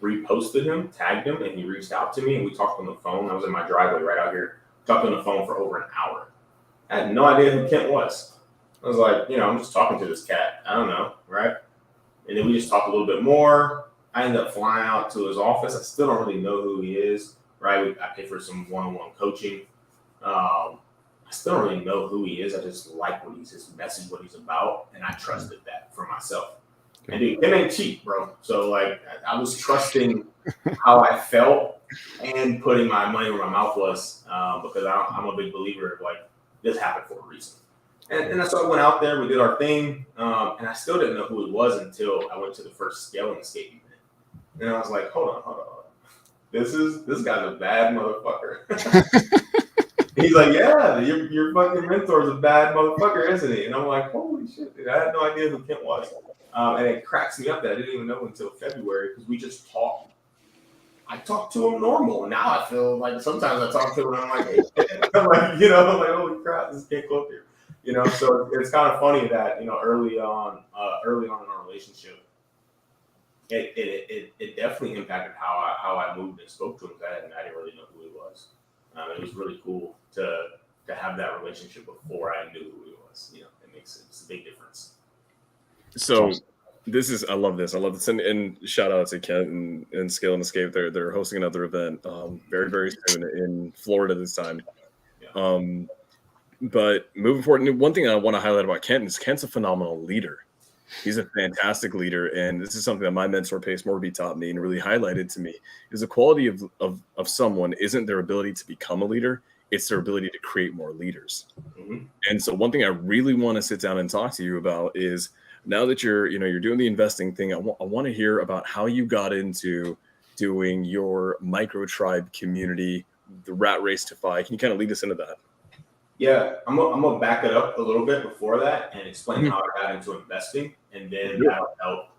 reposted him, tagged him, and he reached out to me, and we talked on the phone. I was in my driveway right out here, talked on the phone for over an hour. I had no idea who Kent was. I was like, I'm just talking to this cat. I don't know, right? And then we just talked a little bit more. I ended up flying out to his office. I still don't really know who he is, right? I pay for some one-on-one coaching. I still don't really know who he is. I just like his message, what he's about, and I trusted that for myself. And dude, it ain't cheap, bro. So like, I was trusting how I felt and putting my money where my mouth was, because I'm a big believer of like, this happened for a reason. And so I went out there, we did our thing, and I still didn't know who it was until I went to the first Scale and Escape event. And I was like, hold on. This guy's a bad motherfucker. He's like, yeah, your fucking mentor's a bad motherfucker, isn't he? And I'm like, holy shit, dude, I had no idea who Kent was. And it cracks me up that I didn't even know until February, because we just talked. I talked to him normal, and now I feel like sometimes I talk to him and I'm like, hey, I'm like, holy crap, this can't go up here. So it's kind of funny that, early on in our relationship, it definitely impacted how I moved and spoke to him. I didn't really know who he was. It was really cool to have that relationship before I knew who he was. It's a big difference. So I love this. And shout out to Kent and Scale and Escape. They're hosting another event very, very soon in Florida this time. Yeah. But moving forward, one thing I want to highlight about Kent is Kent's a phenomenal leader. He's a fantastic leader, and this is something that my mentor Pace Morby taught me and really highlighted to me. Is the quality of someone isn't their ability to become a leader, it's their ability to create more leaders. Mm-hmm. And so one thing I really want to sit down and talk to you about is, now that you're doing the investing thing, I want to hear about how you got into doing your micro tribe community, the Rat Race to Fi. Can you kind of lead us into that? Yeah, I'm gonna back it up a little bit before that and explain how I got into investing, and then that'll help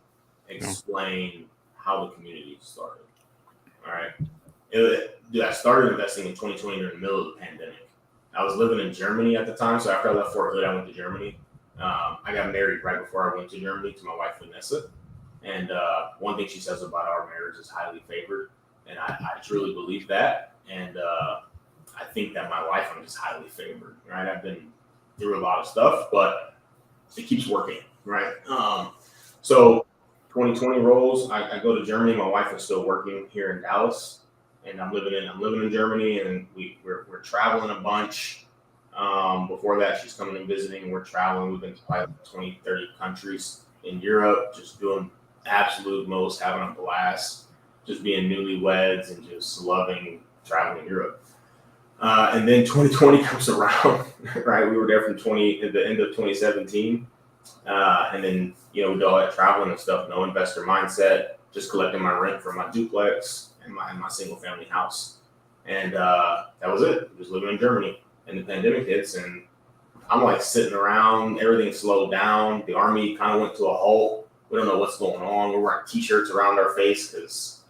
explain how the community started. All right. I started investing in 2020 during the middle of the pandemic. I was living in Germany at the time, so after I left Fort Hood, I went to Germany. I got married right before I went to Germany to my wife, Vanessa. And one thing she says about our marriage is highly favored, and I truly believe that. And I think that my life, I'm just highly favored, right? I've been through a lot of stuff, but it keeps working, right? So 2020 rolls. I go to Germany. My wife is still working here in Dallas, and I'm living in Germany, and we're traveling a bunch. Before that, she's coming and visiting. We're traveling. We've been to probably 20, 30 countries in Europe, just doing absolute most, having a blast, just being newlyweds and just loving traveling in Europe. And then 2020 comes around, right? We were there from the end of 2017. And then, we did all that traveling and stuff, no investor mindset, just collecting my rent from my duplex and my single family house. And that was it. Just living in Germany. And the pandemic hits, and I'm like sitting around, everything slowed down. The army kind of went to a halt. We don't know what's going on. We're wearing t-shirts around our face because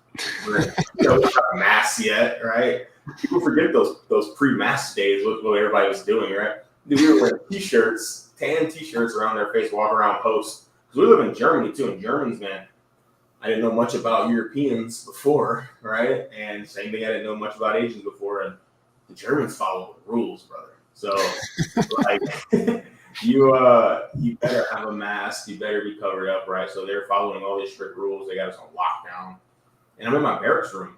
we're not masks yet, right? People forget those pre-mask days, what everybody was doing, right? Dude, we were wearing t-shirts, tan t-shirts around their face, walking around posts. Because we live in Germany too, and Germans, man, I didn't know much about Europeans before, right? And same thing, I didn't know much about Asians before, and the Germans follow the rules, brother. So, like, you better have a mask, you better be covered up, right? So they're following all these strict rules. They got us on lockdown, and I'm in my barracks room.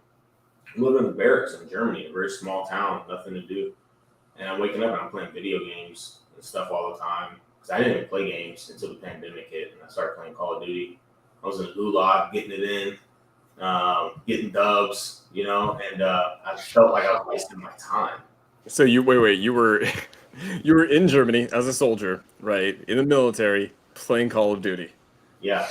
I live in the barracks in Germany, a very small town, nothing to do. And I'm waking up and I'm playing video games and stuff all the time. Because I didn't even play games until the pandemic hit, and I started playing Call of Duty. I was in the gulag, getting it in, getting dubs, you know, and I felt like I was wasting my time. So you you were you were in Germany as a soldier, right? In the military, playing Call of Duty. Yeah.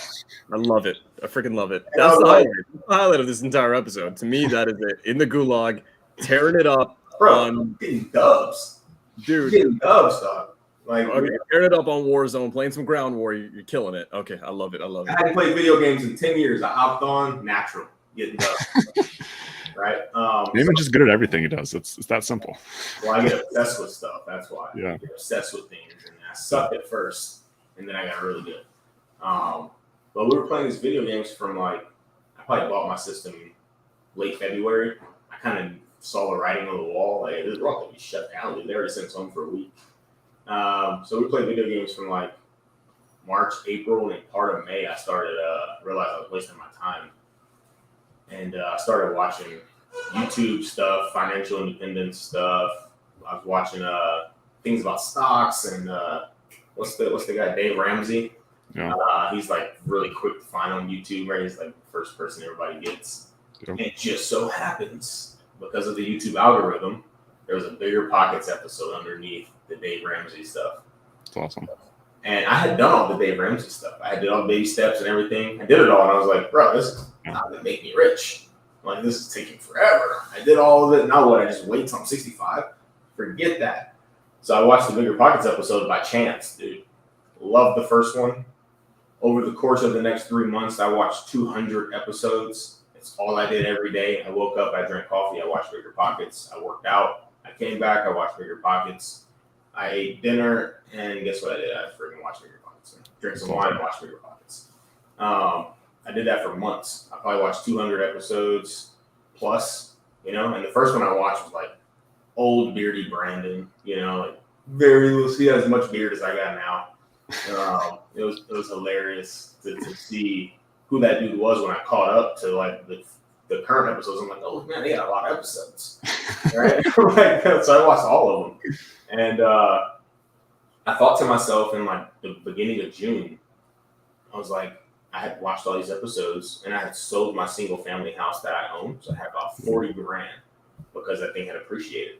I love it. I freaking love it. And I That's was the like, highlight of this entire episode. To me, that is it. In the gulag, tearing it up bro, getting dubs. dude. Getting dubs, dog. Like, Okay, tearing it up on Warzone, playing some ground war. You're killing it. Okay, I love it. I love it. I hadn't played video games in 10 years. I hopped on, natural, getting dubs. Right? Damon's just good at everything he does. It's that simple. Well, I get obsessed with stuff. That's why. Yeah. I get obsessed with things. And I sucked at first, and then I got really good. But we were playing these video games from like, I probably bought my system late February. I kind of saw the writing on the wall. Like, this rock will be shut down. Dude. They already sent us home for a week. So we played video games from like March, April, and part of May. I started realized I was wasting my time. And I started watching YouTube stuff, financial independence stuff. I was watching things about stocks and what's the guy, Dave Ramsey. Yeah. He's like really quick to find on YouTube, right? He's like the first person everybody gets. Yeah. And it just so happens, because of the YouTube algorithm, there was a Bigger Pockets episode underneath the Dave Ramsey stuff. It's awesome. And I had done all the Dave Ramsey stuff. I did all the baby steps and everything. I did it all, and I was like, bro, this is not going to make me rich. Like, this is taking forever. I did all of it. Now what? I just wait till I'm 65? Forget that. So I watched the Bigger Pockets episode by chance, dude. Loved the first one. Over the course of the next 3 months, I watched 200 episodes. It's all I did every day. I woke up, I drank coffee, I watched Bigger Pockets. I worked out. I came back, I watched Bigger Pockets. I ate dinner, and guess what I did? I freaking watched Bigger Pockets. Drank some wine and watched Bigger Pockets. I did that for months. I probably watched 200 episodes plus, you know, and the first one I watched was like old beardy Brandon, you know, like very loose. He has as much beard as I got now. It was hilarious to see who that dude was when I caught up to like the current episodes. I'm like, oh man, they got a lot of episodes, right? So I watched all of them, and I thought to myself in like the beginning of June, I was like, I had watched all these episodes, and I had sold my single family house that I owned, so I had about 40 grand because that thing had appreciated,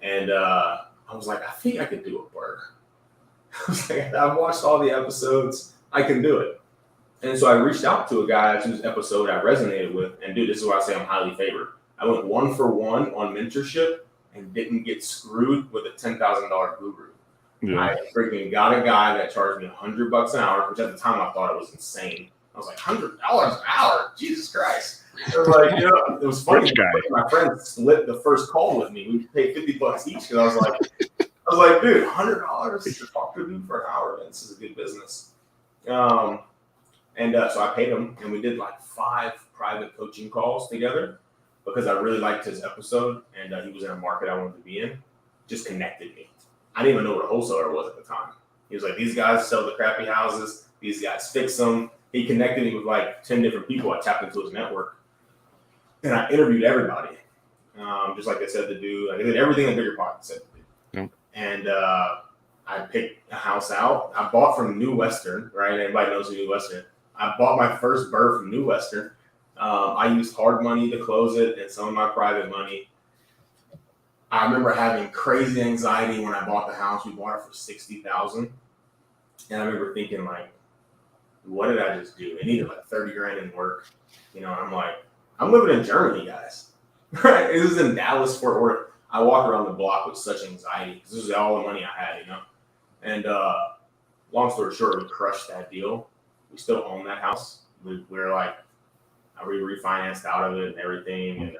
and I was like, I think I could do a burger. I was like, I've watched all the episodes. I can do it. And so I reached out to a guy whose episode I resonated with. And dude, this is why I say I'm highly favored. I went 1 for 1 on mentorship and didn't get screwed with a $10,000 guru. Yeah. I freaking got a guy that charged me $100 an hour, which at the time I thought it was insane. I was like, $100 an hour? Jesus Christ. I was like, you know, it was funny. My friend split the first call with me. We paid $50 each because I was like, dude, $100 to talk to a dude for an hour, man. This is a good business. So I paid him, and we did like 5 private coaching calls together because I really liked his episode, and he was in a market I wanted to be in. Just connected me. I didn't even know what a wholesaler was at the time. He was like, these guys sell the crappy houses. These guys fix them. He connected me with like 10 different people. I tapped into his network, and I interviewed everybody, just like I said to do. I did everything that Bigger Pockets said to do. Yep. And I picked a house out. I bought from New Western, right? Everybody knows who New Western is. I bought my first burr from New Western. I used hard money to close it and some of my private money. I remember having crazy anxiety when I bought the house. We bought it for $60,000, and I remember thinking like, "What did I just do?" It needed like 30 grand in work, you know. And I'm like, "I'm living in Germany, guys." Right? This is in Dallas, Fort Worth. I walk around the block with such anxiety because this is all the money I had, you know. And long story short, we crushed that deal. We still own that house. We're like, we refinanced out of it and everything, and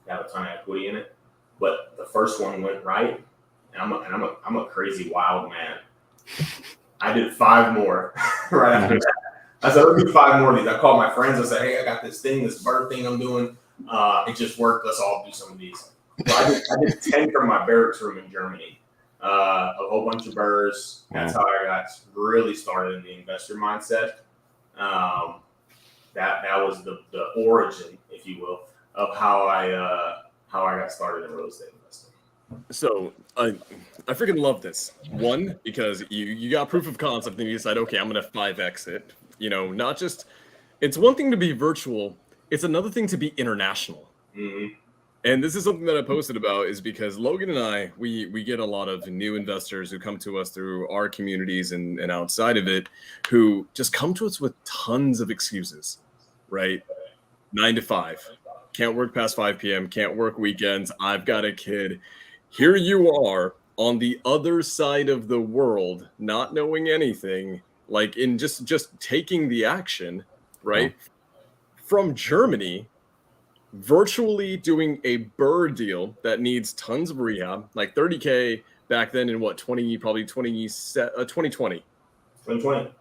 got a ton of equity in it. But the first one went right, and I'm a crazy wild man. I did 5 more right after that. I said, let's do 5 more of these. I called my friends. I said, hey, I got this bird thing I'm doing. It just worked. Let's all do some of these. So I did 10 from my barracks room in Germany. A whole bunch of burrs. That's how I got really started in the investor mindset. That was the origin, if you will, of how I got started in real estate investing. So I freaking love this. One, because you got proof of concept and you decide, okay, I'm gonna 5x it. Not just, it's one thing to be virtual, it's another thing to be international. Mm-hmm. And this is something that I posted about, is because Logan and I, we get a lot of new investors who come to us through our communities and outside of it, who just come to us with tons of excuses, right? 9 to 5, can't work past 5 p.m., can't work weekends, I've got a kid. Here you are on the other side of the world, not knowing anything, like in just taking the action, right? From Germany, virtually doing a BRRRR deal that needs tons of rehab, like 30K back then in what, 2020. 2020,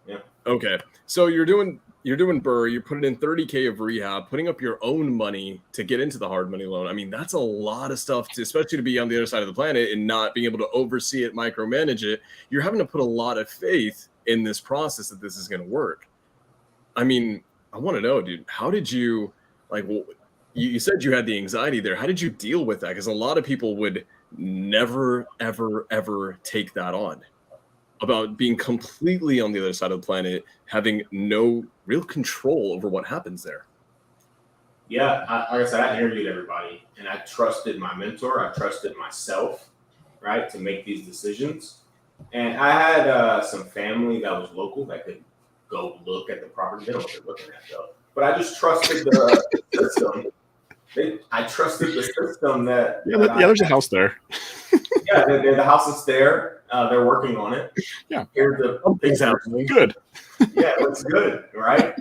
yeah. Okay, so you're doing BRRRR, you're putting in 30K of rehab, putting up your own money to get into the hard money loan. I mean, that's a lot of stuff, especially to be on the other side of the planet and not being able to oversee it, micromanage it. You're having to put a lot of faith in this process that this is going to work. I mean, I want to know, dude, how did you, you said you had the anxiety there. How did you deal with that? Because a lot of people would never, ever, ever take that on, about being completely on the other side of the planet, having no real control over what happens there. Yeah, like I said, I interviewed everybody, and I trusted my mentor. I trusted myself, right, to make these decisions. And I had some family that was local that could go look at the property. They don't know what they're looking at, though. But I just trusted the system. I trusted the system that... there's a house there. Yeah, the house is there. They're working on it. Yeah. Here's the things happening. Good. Yeah, it looks good, right?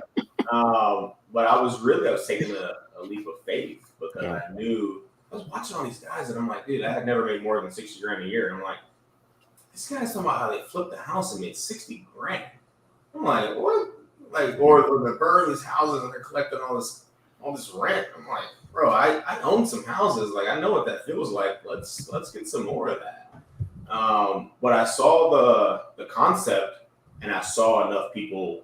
But I was taking a leap of faith, because I knew, I was watching all these guys, and I'm like, dude, I had never made more than $60,000 a year. And I'm like, this guy's talking about how they flipped the house and made $60,000. I'm like, what? Like, or they're burning these houses and they're collecting all this rent. I'm like, bro, I own some houses. Like, I know what that feels like. Let's get some more of that. But I saw the concept, and I saw enough people,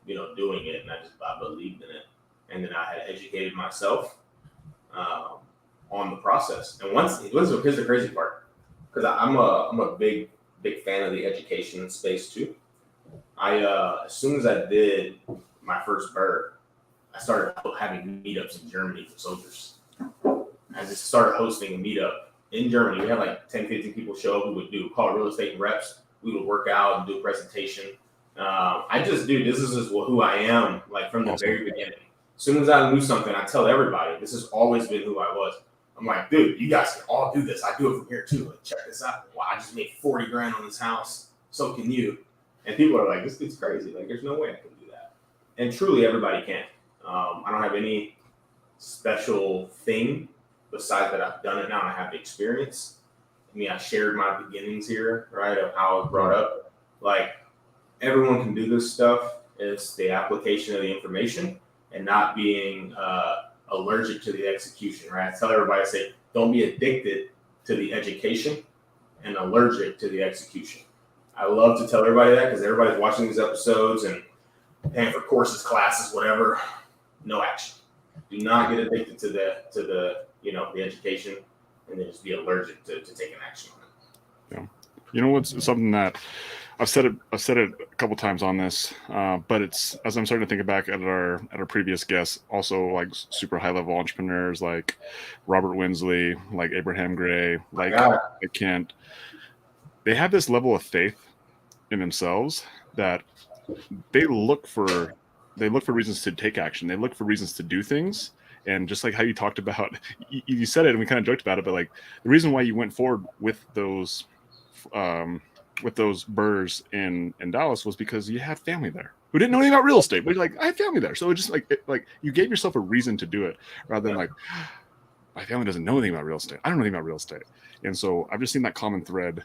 doing it, and I believed in it. And then I had educated myself on the process. And here's the crazy part, because I'm a big fan of the education space too. As soon as I did my first BRRRR, I started having meetups in Germany for soldiers. I just started hosting a meetup in Germany. We had like 10, 15 people show up. We would call it real estate and reps. We would work out and do a presentation. This is just who I am, like from the very beginning. As soon as I knew something, I tell everybody, this has always been who I was. I'm like, dude, you guys can all do this. I do it from here too. Like, check this out. Wow, I just made $40,000 on this house. So can you. And people are like, this dude's crazy. Like, there's no way I can do that. And truly, everybody can. I don't have any special thing besides that I've done it now and I have the experience. I mean, I shared my beginnings here, right, of how I was brought up. Like, everyone can do this stuff. It's the application of the information and not being allergic to the execution, right? I tell everybody, I say, don't be addicted to the education and allergic to the execution. I love to tell everybody that, because everybody's watching these episodes and paying for courses, classes, whatever. No action. Do not get addicted to the the education, and then just be allergic to taking action on it. Yeah. You know what's something that I've said it a couple times on this, but it's, as I'm starting to think back at our previous guests, also like super high level entrepreneurs like Robert Winsley, like Abraham Gray, like Kent. They have this level of faith in themselves that they look for reasons to take action. They look for reasons to do things. And just like how you talked about, you said it and we kind of joked about it, but like the reason why you went forward with those BRRRRs in Dallas was because you had family there who didn't know anything about real estate, but you're like, I have family there. So it just like you gave yourself a reason to do it, rather than like, my family doesn't know anything about real estate. I don't know anything about real estate. And so I've just seen that common thread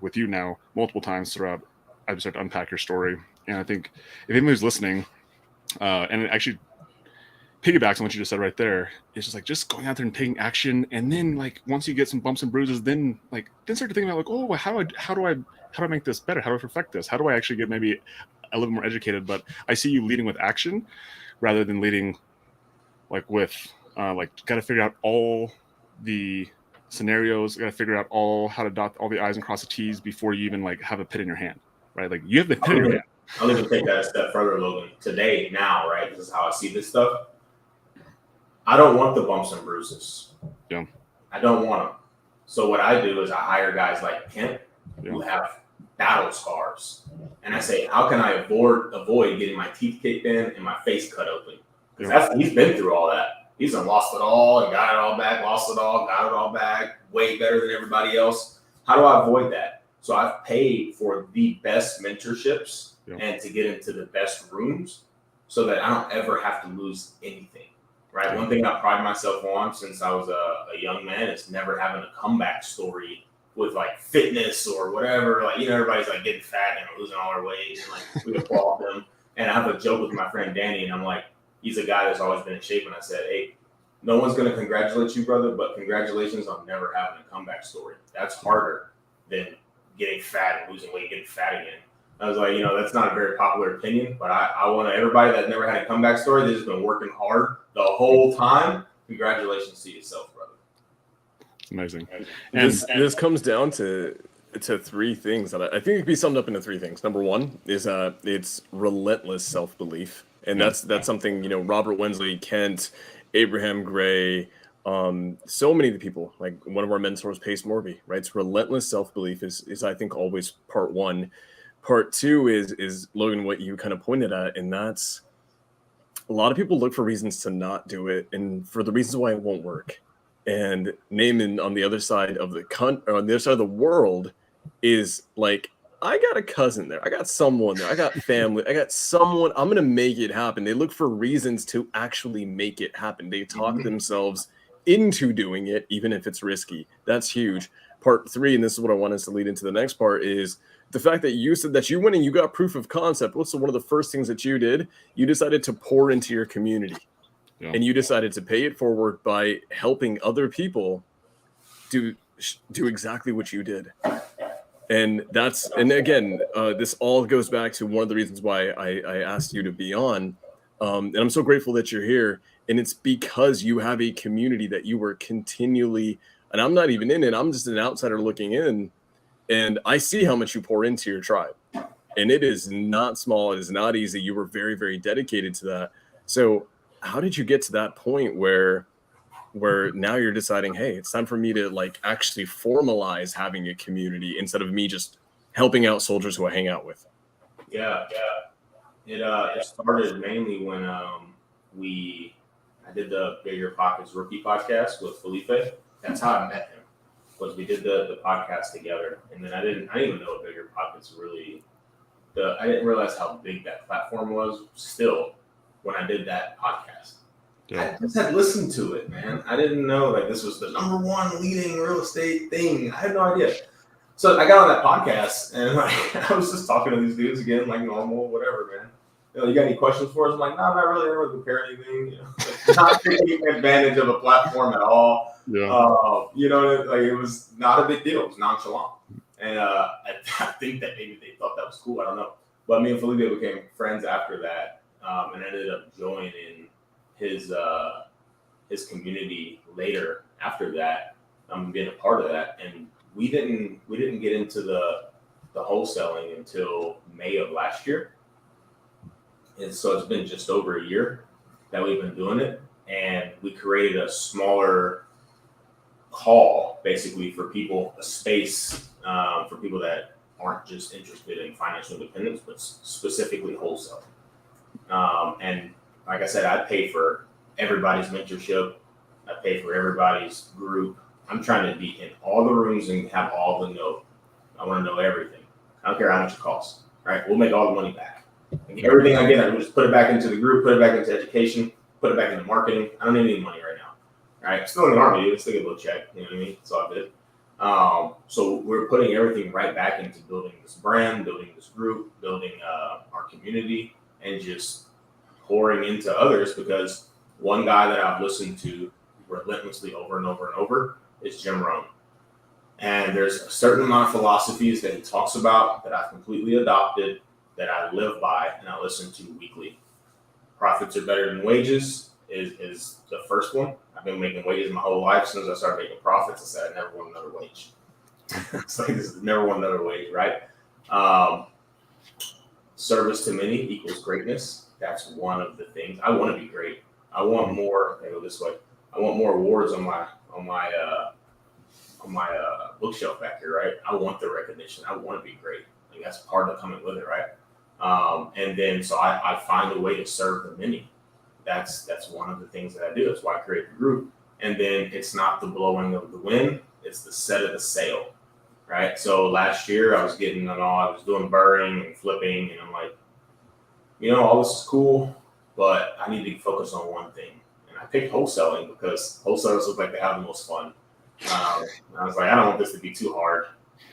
with you now multiple times throughout. I've started to unpack your story. And I think if anybody's listening, and it actually piggybacks on what you just said right there, it's just like just going out there and taking action. And then like once you get some bumps and bruises, then start to think about like, oh, how do I make this better? How do I perfect this? How do I actually get maybe a little more educated? But I see you leading with action rather than leading like with got to figure out all the scenarios, got to figure out how to dot all the I's and cross the T's before you even like have a pit in your hand, right? Like you have the pit in your hand. I'll even take that a step further, Logan. Today, now, right? This is how I see this stuff. I don't want the bumps and bruises. Yeah. I don't want them. So what I do is I hire guys like Kent who have battle scars. And I say, how can I avoid getting my teeth kicked in and my face cut open? Because he's been through all that. He's lost it all and got it all back, lost it all, got it all back, way better than everybody else. How do I avoid that? So I've paid for the best mentorships and to get into the best rooms so that I don't ever have to lose anything, right? One thing I pride myself on since I was a young man is never having a comeback story with like fitness or whatever. Like, everybody's like getting fat and losing all their weight and like we applaud them. And I have a joke with my friend Danny and I'm like, he's a guy that's always been in shape. And I said, hey, no one's going to congratulate you, brother, but congratulations on never having a comeback story. That's harder than getting fat and losing weight, getting fat again. I was like, that's not a very popular opinion, but I want everybody that never had a comeback story, they've just been working hard the whole time. Congratulations to yourself, brother. It's amazing. And this comes down to three things that I think it could be summed up into three things. Number one is it's relentless self-belief. And that's something, Robert Wensley, Kent, Abraham Gray, so many of the people, like one of our mentors, Pace Morby, right? It's relentless self-belief is I think always part one. Part two is Logan, what you kind of pointed at, and that's a lot of people look for reasons to not do it and for the reasons why it won't work. And Naaman on the other side of on the other side of the world is like, I got a cousin there. I got someone there. I got family. I got someone. I'm going to make it happen. They look for reasons to actually make it happen. They talk themselves into doing it, even if it's risky. That's huge. Part three, and this is what I want us to lead into the next part, is the fact that you said that you went and you got proof of concept. What's one of the first things that you did? You decided to pour into your community. Yeah. And you decided to pay it forward by helping other people do exactly what you did. And again, this all goes back to one of the reasons why I asked you to be on. And I'm so grateful that you're here. And it's because you have a community that you were continually, and I'm not even in it, I'm just an outsider looking in. And I see how much you pour into your tribe. And it is not small. It is not easy. You were very, very dedicated to that. So how did you get to that point where now you're deciding, hey, it's time for me to like actually formalize having a community instead of me just helping out soldiers who I hang out with? Yeah. It started mainly when I did the Bigger Pockets rookie podcast with Felipe. That's how I met him. Was we did the podcast together, and then I didn't even know what Bigger Pockets really. I didn't realize how big that platform was. Still, when I did that podcast. Yeah. I just had listened to it, man. I didn't know like this was the number one leading real estate thing. I had no idea. So I got on that podcast and like I was just talking to these dudes again, like normal, whatever, man. You got any questions for us? I'm like, no, not really. I don't really prepare anything. Not taking advantage of a platform at all. Yeah. Like it was not a big deal. It was nonchalant. And I think that maybe they thought that was cool. I don't know. But me and Felipe became friends after that, and ended up joining his community later after that. Being a part of that, and we didn't get into the wholesaling until May of last year, and so it's been just over a year that we've been doing it, and we created a smaller call basically for people, a space for people that aren't just interested in financial independence, but specifically wholesale. And like I said, I pay for everybody's mentorship. I pay for everybody's group. I'm trying to be in all the rooms and have all the know. I want to know everything. I don't care how much it costs. All right, we'll make all the money back. And everything I get, I just put it back into the group, put it back into education, put it back into marketing. I don't need any money right now. right? Still in the Army, dude. Still get a little check. You know what I mean? It's all good. So we're putting everything right back into building this brand, building this group, building our community, and just pouring into others, because one guy that I've listened to relentlessly over and over and over is Jim Rohn. And there's a certain amount of philosophies that he talks about that I've completely adopted, that I live by, and I listen to weekly. Profits are better than wages is the first one. I've been making wages my whole life. As soon as I started making profits, I said I never want another wage. It's like, this is never want another wage, right? Service to many equals greatness. That's one of the things. I want to be great. I want more. I go this way. I want more awards on my bookshelf back here, right? I want the recognition. I want to be great. Like, that's part of coming with it, right? And then so I find a way to serve the many. That's one of the things that I do. That's why I create the group. And then it's not the blowing of the wind, it's the set of the sail, right? So last year I was doing burring and flipping, and I'm like, all this is cool, but I need to focus on one thing. And I picked wholesaling because wholesalers look like they have the most fun. I was like, I don't want this to be too hard.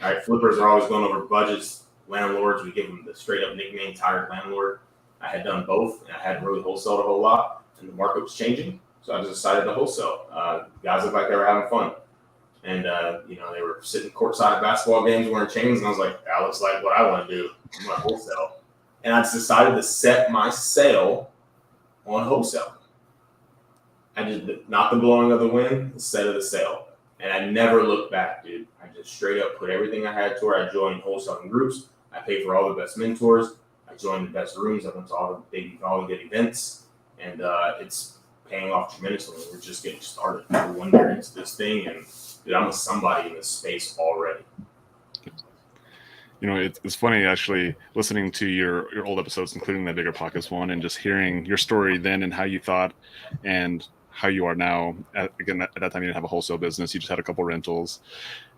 All right, flippers are always going over budgets. Landlords, we give them the straight up nickname tired landlord. I had done both, and I hadn't really wholesaled a whole lot, and the market was changing, so I just decided to wholesale. Guys looked like they were having fun, and they were sitting courtside at basketball games wearing chains, and I was like, that looks like what I want to do. I'm going to wholesale, and I just decided to set my sail on wholesale. I just, not the blowing of the wind, the set of the sail, and I never looked back, dude. I just straight up put everything I had to where I joined wholesaling groups. I paid for all the best mentors. I joined the best rooms. I went to all the good events, and it's paying off tremendously. We're just getting started. We're 1 year into this thing, and dude, I'm a somebody in this space already. It's funny actually listening to your old episodes, including the Bigger Pockets one, and just hearing your story then and how you thought and how you are now. Again, at that time you didn't have a wholesale business; you just had a couple rentals,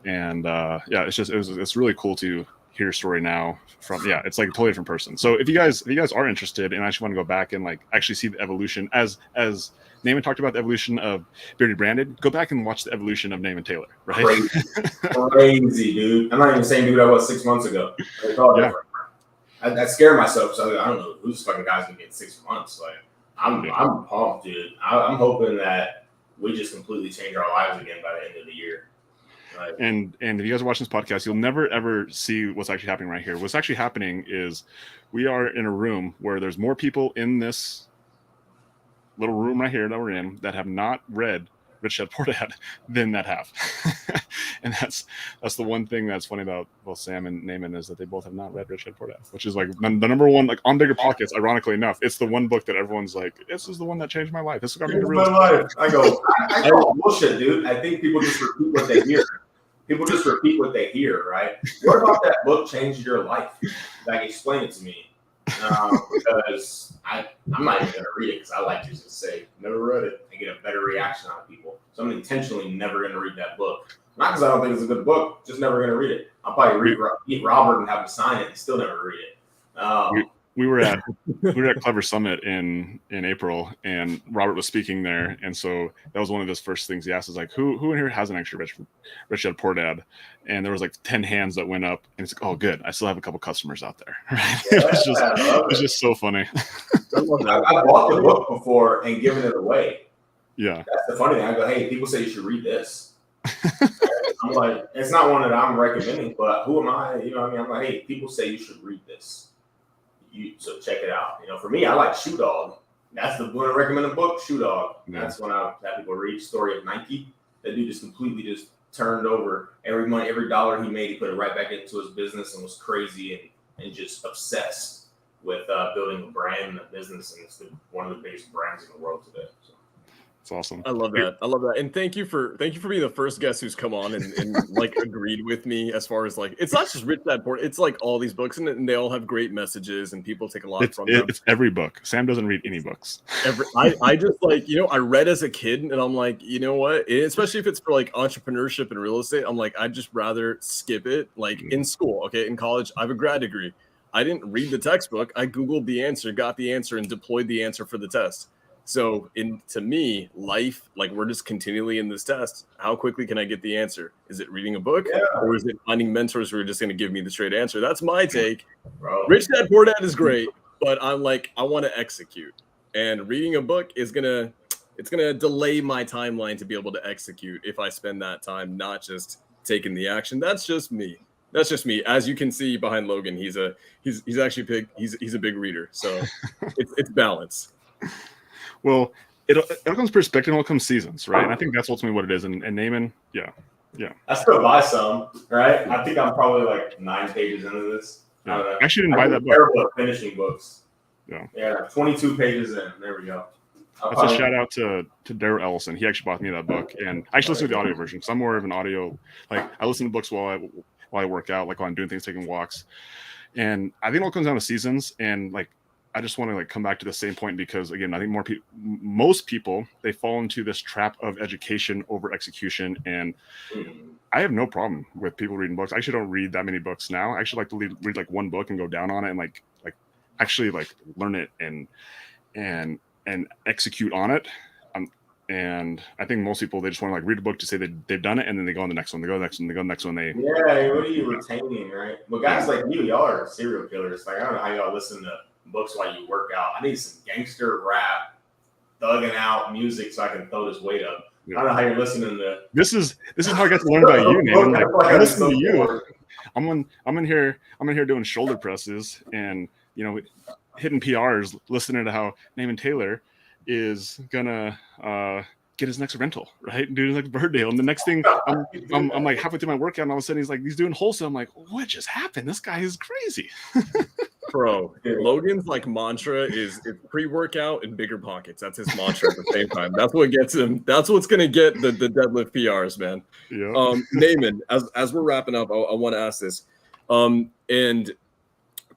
and it's really cool to hear your story now it's like a totally different person. So if you guys are interested and actually want to go back and like actually see the evolution as Naaman talked about the evolution of Bearded Branded, go back and watch the evolution of Naaman Taylor, right? Crazy, dude. I'm not even the same dude I was 6 months ago. It's all different. I scared myself, so I don't know who this fucking guy's gonna get in 6 months. Like, I'm pumped, dude. I'm hoping that we just completely change our lives again by the end of the year. Right. And if you guys are watching this podcast, you'll never ever see what's actually happening right here. What's actually happening is we are in a room where there's more people in this little room right here that we're in that have not read Rich Dad Poor Dad than that have. And that's the one thing that's funny about both Sam and Naaman is that they both have not read Rich Dad Poor Dad, which is like the number one, like on Bigger Pockets, ironically enough. It's the one book that everyone's like, this is the one that changed my life. This got me to real life. I call bullshit, dude. I think people just repeat what they hear. Right? What about that book changed your life? Like, explain it to me. Because I'm not even going to read it because I like to just say, never read it. I get a better reaction out of people. So I'm intentionally never going to read that book. Not because I don't think it's a good book, just never going to read it. I'll probably meet Robert and have him sign it and still never read it. We were at Clever Summit in April, and Robert was speaking there, and so that was one of his first things he asked, is like, who in here hasn't actually read Rich Dad Poor Dad? And there was like 10 hands that went up, and it's like, oh, good, I still have a couple customers out there. Right? It's just so funny. I bought the book before and given it away. Yeah, that's the funny thing. I go, hey, people say you should read this. I'm like, it's not one that I'm recommending, but who am I? You know what I mean? I'm like, hey, people say you should read this. So check it out. For me, I like Shoe Dog. That's when I recommend a book, Shoe Dog. Yeah. That's when I have people read Story of Nike. That dude just completely just turned over every money, every dollar he made, he put it right back into his business and was crazy and just obsessed with building a brand and a business. And it's one of the biggest brands in the world today. So. It's awesome. I love that. And thank you for being the first guest who's come on and like agreed with me as far as like, it's not just Rich Dad Poor, it's like all these books and they all have great messages and people take a lot from them. It's every book. Sam doesn't read any books. I just like, I read as a kid and I'm like, you know what? Especially if it's for like entrepreneurship and real estate, I'm like, I'd just rather skip it. Like in school, okay, in college, I have a grad degree. I didn't read the textbook. I Googled the answer, got the answer, and deployed the answer for the test. So to me, life, like we're just continually in this test. How quickly can I get the answer? Is it reading a book, or is it finding mentors who are just going to give me the straight answer? That's my take. Bro. Rich Dad Poor Dad is great, but I'm like, I want to execute, and reading a book is it's gonna delay my timeline to be able to execute if I spend that time not just taking the action. That's just me. As you can see behind Logan, he's actually big. He's a big reader, so it's balance. Well, it all comes perspective, it all comes seasons, right? And I think that's ultimately what it is. And Naaman, yeah. I still buy some, right? I think I'm probably like 9 pages into this. Yeah. I don't know. I actually didn't buy that book. Terrible at finishing books. Yeah, 22 pages in. There we go. That's a shout out to Darrell Ellison. He actually bought me that book, and I actually listen to the audio version because I'm more of an audio. Like I listen to books while I work out, like while I'm doing things, taking walks. And I think it all comes down to seasons. And like I just want to like come back to the same point because again, I think most people they fall into this trap of education over execution. And I have no problem with people reading books. I actually don't read that many books now. I actually like to read like one book and go down on it and like actually like learn it and execute on it. And I think most people, they just want to like read a book to say that they've done it. And then they go on the next one, they go to the next one, they go to the next one. Yeah. What are you retaining, right? But guys like you, y'all are serial killers. Like, I don't know how y'all listen to books while you work out. I need some gangster rap, thugging out music so I can throw this weight up. Yeah. I don't know how you're listening to. This is how I got to learn about you, Naaman. Like, I listen to you. I'm in here doing shoulder presses and, you know, hitting PRs, listening to how Naaman Taylor is gonna get his next rental, right? Do his next bird deal. And the next thing I'm like halfway through my workout and all of a sudden he's doing wholesale. I'm like, what just happened? This guy is crazy. Bro, Logan's like mantra is pre-workout and bigger pockets. That's his mantra at the same time. That's what gets him. That's what's gonna get the deadlift PRs, man. Yeah. Naaman, as we're wrapping up, I want to ask this. And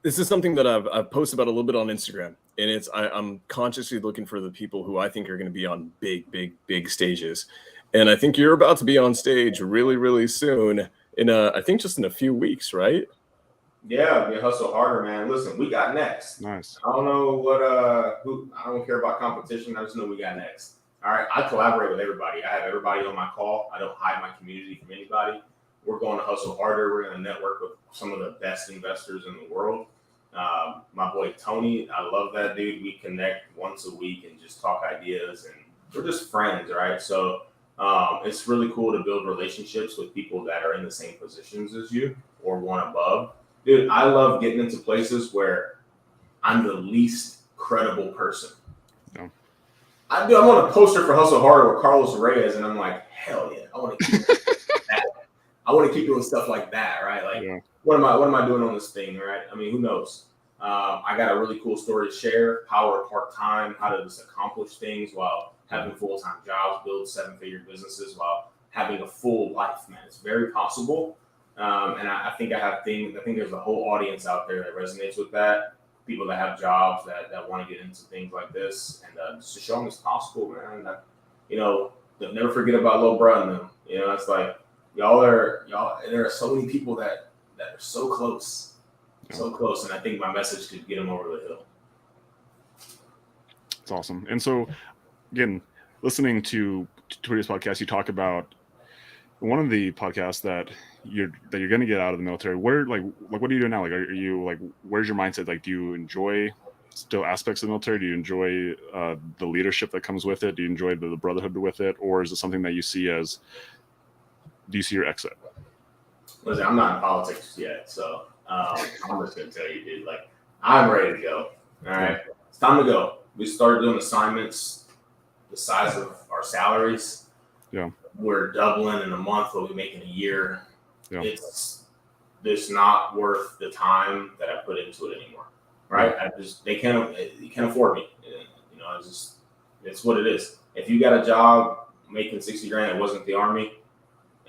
this is something that I've posted about a little bit on Instagram, and I'm consciously looking for the people who I think are going to be on big stages, and I think you're about to be on stage really, really soon. I think just in a few weeks, right? Yeah, we hustle harder, man. Listen, we got next. Nice. I don't know what I don't care about competition. I just know we got next. All right, I collaborate with everybody. I have everybody on my call. I don't hide my community from anybody. We're going to hustle harder. We're going to network with some of the best investors in the world. My boy Tony, I love that dude. We connect once a week and just talk ideas, and we're just friends, right? So it's really cool to build relationships with people that are in the same positions as you or one above. Dude, I love getting into places where I'm the least credible person. No. I'm on a poster for Hustle Harder with Carlos Reyes, and I'm like, hell yeah, I want to keep that. I want to keep doing stuff like that, right? Like, what am I doing on this thing, right? I mean, who knows? I got a really cool story to share. Power part-time, how to just accomplish things while having full-time jobs, build 7-figure businesses while having a full life, man. It's very possible. And I think I think there's a whole audience out there that resonates with that. People that have jobs that want to get into things like this, and just to show them it's possible, man. They'll never forget about Lil Bruh and them. It's like y'all. There are so many people that are so close, and I think my message could get them over the hill. It's awesome. And so, again, listening to Twitter's podcast, you talk about one of the podcasts that you're going to get out of the military. Where like what are you doing now? Like, are you like, where's your mindset? Like, do you enjoy still aspects of the military? Do you enjoy the leadership that comes with it? Do you enjoy the brotherhood with it? Or is it something that you see as, do you see your exit? Listen, I'm not in politics yet, so I'm just going to tell you, dude, like, I'm ready to go. All right. It's time to go. We started doing assignments the size of our salaries. Yeah. We're doubling in a month what we make in a year. Yeah. It's not worth the time that I put into it anymore, right? You can't afford me. It's what it is. If you got a job making $60,000 that wasn't the Army,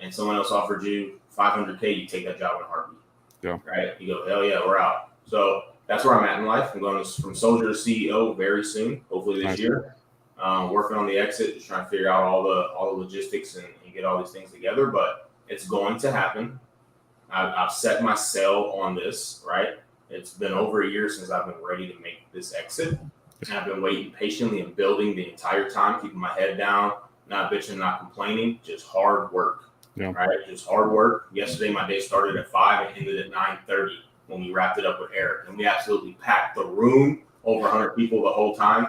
and someone else offered you $500K, you take that job in a heartbeat. Yeah. Right? You go, hell yeah, we're out. So that's where I'm at in life. I'm going from soldier to CEO very soon, hopefully this year. Working on the exit, just trying to figure out all the logistics and get all these things together, but it's going to happen. I've set my sail on this, right? It's been over a year since I've been ready to make this exit. And I've been waiting patiently and building the entire time, keeping my head down, not bitching, not complaining, just hard work. Yeah. Right? Just hard work. Yesterday, my day started at 5 and ended at 9:30 when we wrapped it up with Eric. And we absolutely packed the room, over 100 people the whole time.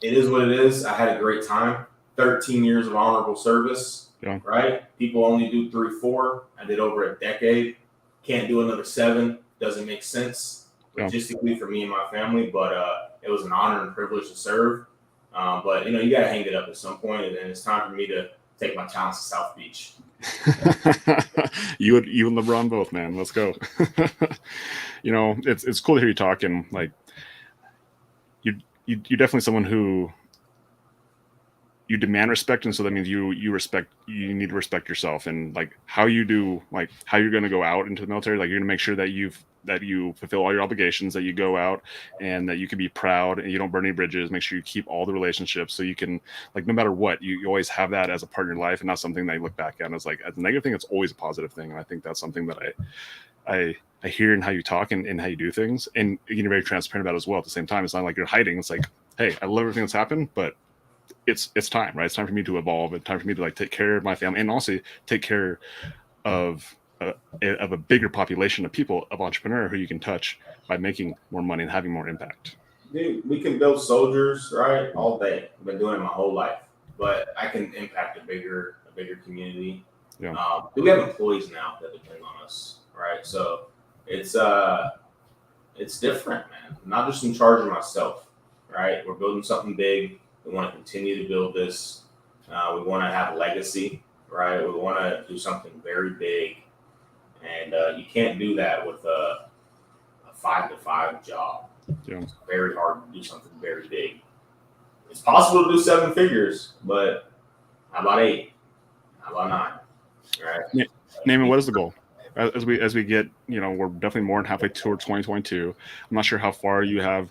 It is what it is. I had a great time. 13 years of honorable service. Yeah. Right? People only do 3, 4. I did over a decade. Can't do another 7. Doesn't make sense logistically for me and my family. But it was an honor and privilege to serve. But you got to hang it up at some point, and it's time for me to take my talents to South Beach. you and LeBron both, man. Let's go. It's cool to hear you talk, and like you're definitely someone who you demand respect, and so that means you need to respect yourself, and like how you're going to go out into the military, like you're going to make sure that you fulfill all your obligations, that you go out and that you can be proud and you don't burn any bridges. Make sure you keep all the relationships so you can, like, no matter what, you always have that as a part of your life and not something that you look back at as like as a negative thing. It's always a positive thing, and I think that's something that I hear in how you talk and how you do things, and you're very transparent about it as well. At the same time, it's not like you're hiding. It's like, hey, I love everything that's happened, but it's time, right? It's time for me to evolve. It's time for me to like take care of my family and also take care of a bigger population of people, of entrepreneur who you can touch by making more money and having more impact. Dude, we can build soldiers, right, all day. I've been doing it my whole life, but I can impact a bigger community. Yeah. We have employees now that depend on us, right? So it's different, man. I'm not just in charge of myself, right? We're building something big. We want to continue to build this. We want to have a legacy, right? We want to do something very big. And you can't do that with a 5-to-5 job. Yeah. It's very hard to do something very big. It's possible to do 7 figures, but how about 8? How about 9? Right? Naaman, what is the goal? As we get, we're definitely more than halfway towards 2022. I'm not sure how far you have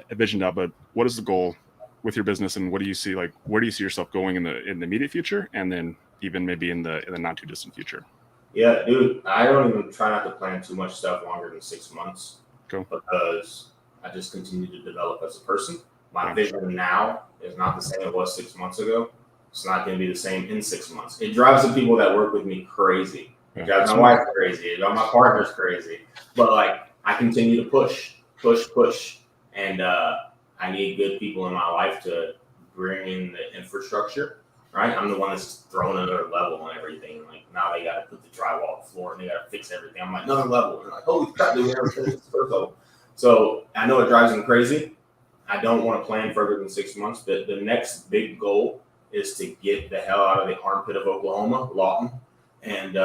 envisioned out, but what is the goal with your business, and what do you see? Like, where do you see yourself going in the immediate future, and then even maybe in the not too distant future? Yeah, dude, I don't even try not to plan too much stuff longer than 6 months. Cool. Because I just continue to develop as a person. My vision now is not the same it was 6 months ago. It's not going to be the same in 6 months. It drives the people that work with me crazy. It drives my wife crazy. It drives my partners crazy. But like, I continue to push. And I need good people in my life to bring in the infrastructure, right? I'm the one that's throwing another level on everything. Like, now they got to put the drywall on the floor and they got to fix everything. I'm like, another level. And they're like, holy crap, dude, we never finished this first level. So I know it drives them crazy. I don't want to plan further than 6 months. The next big goal is to get the hell out of the armpit of Oklahoma, Lawton. And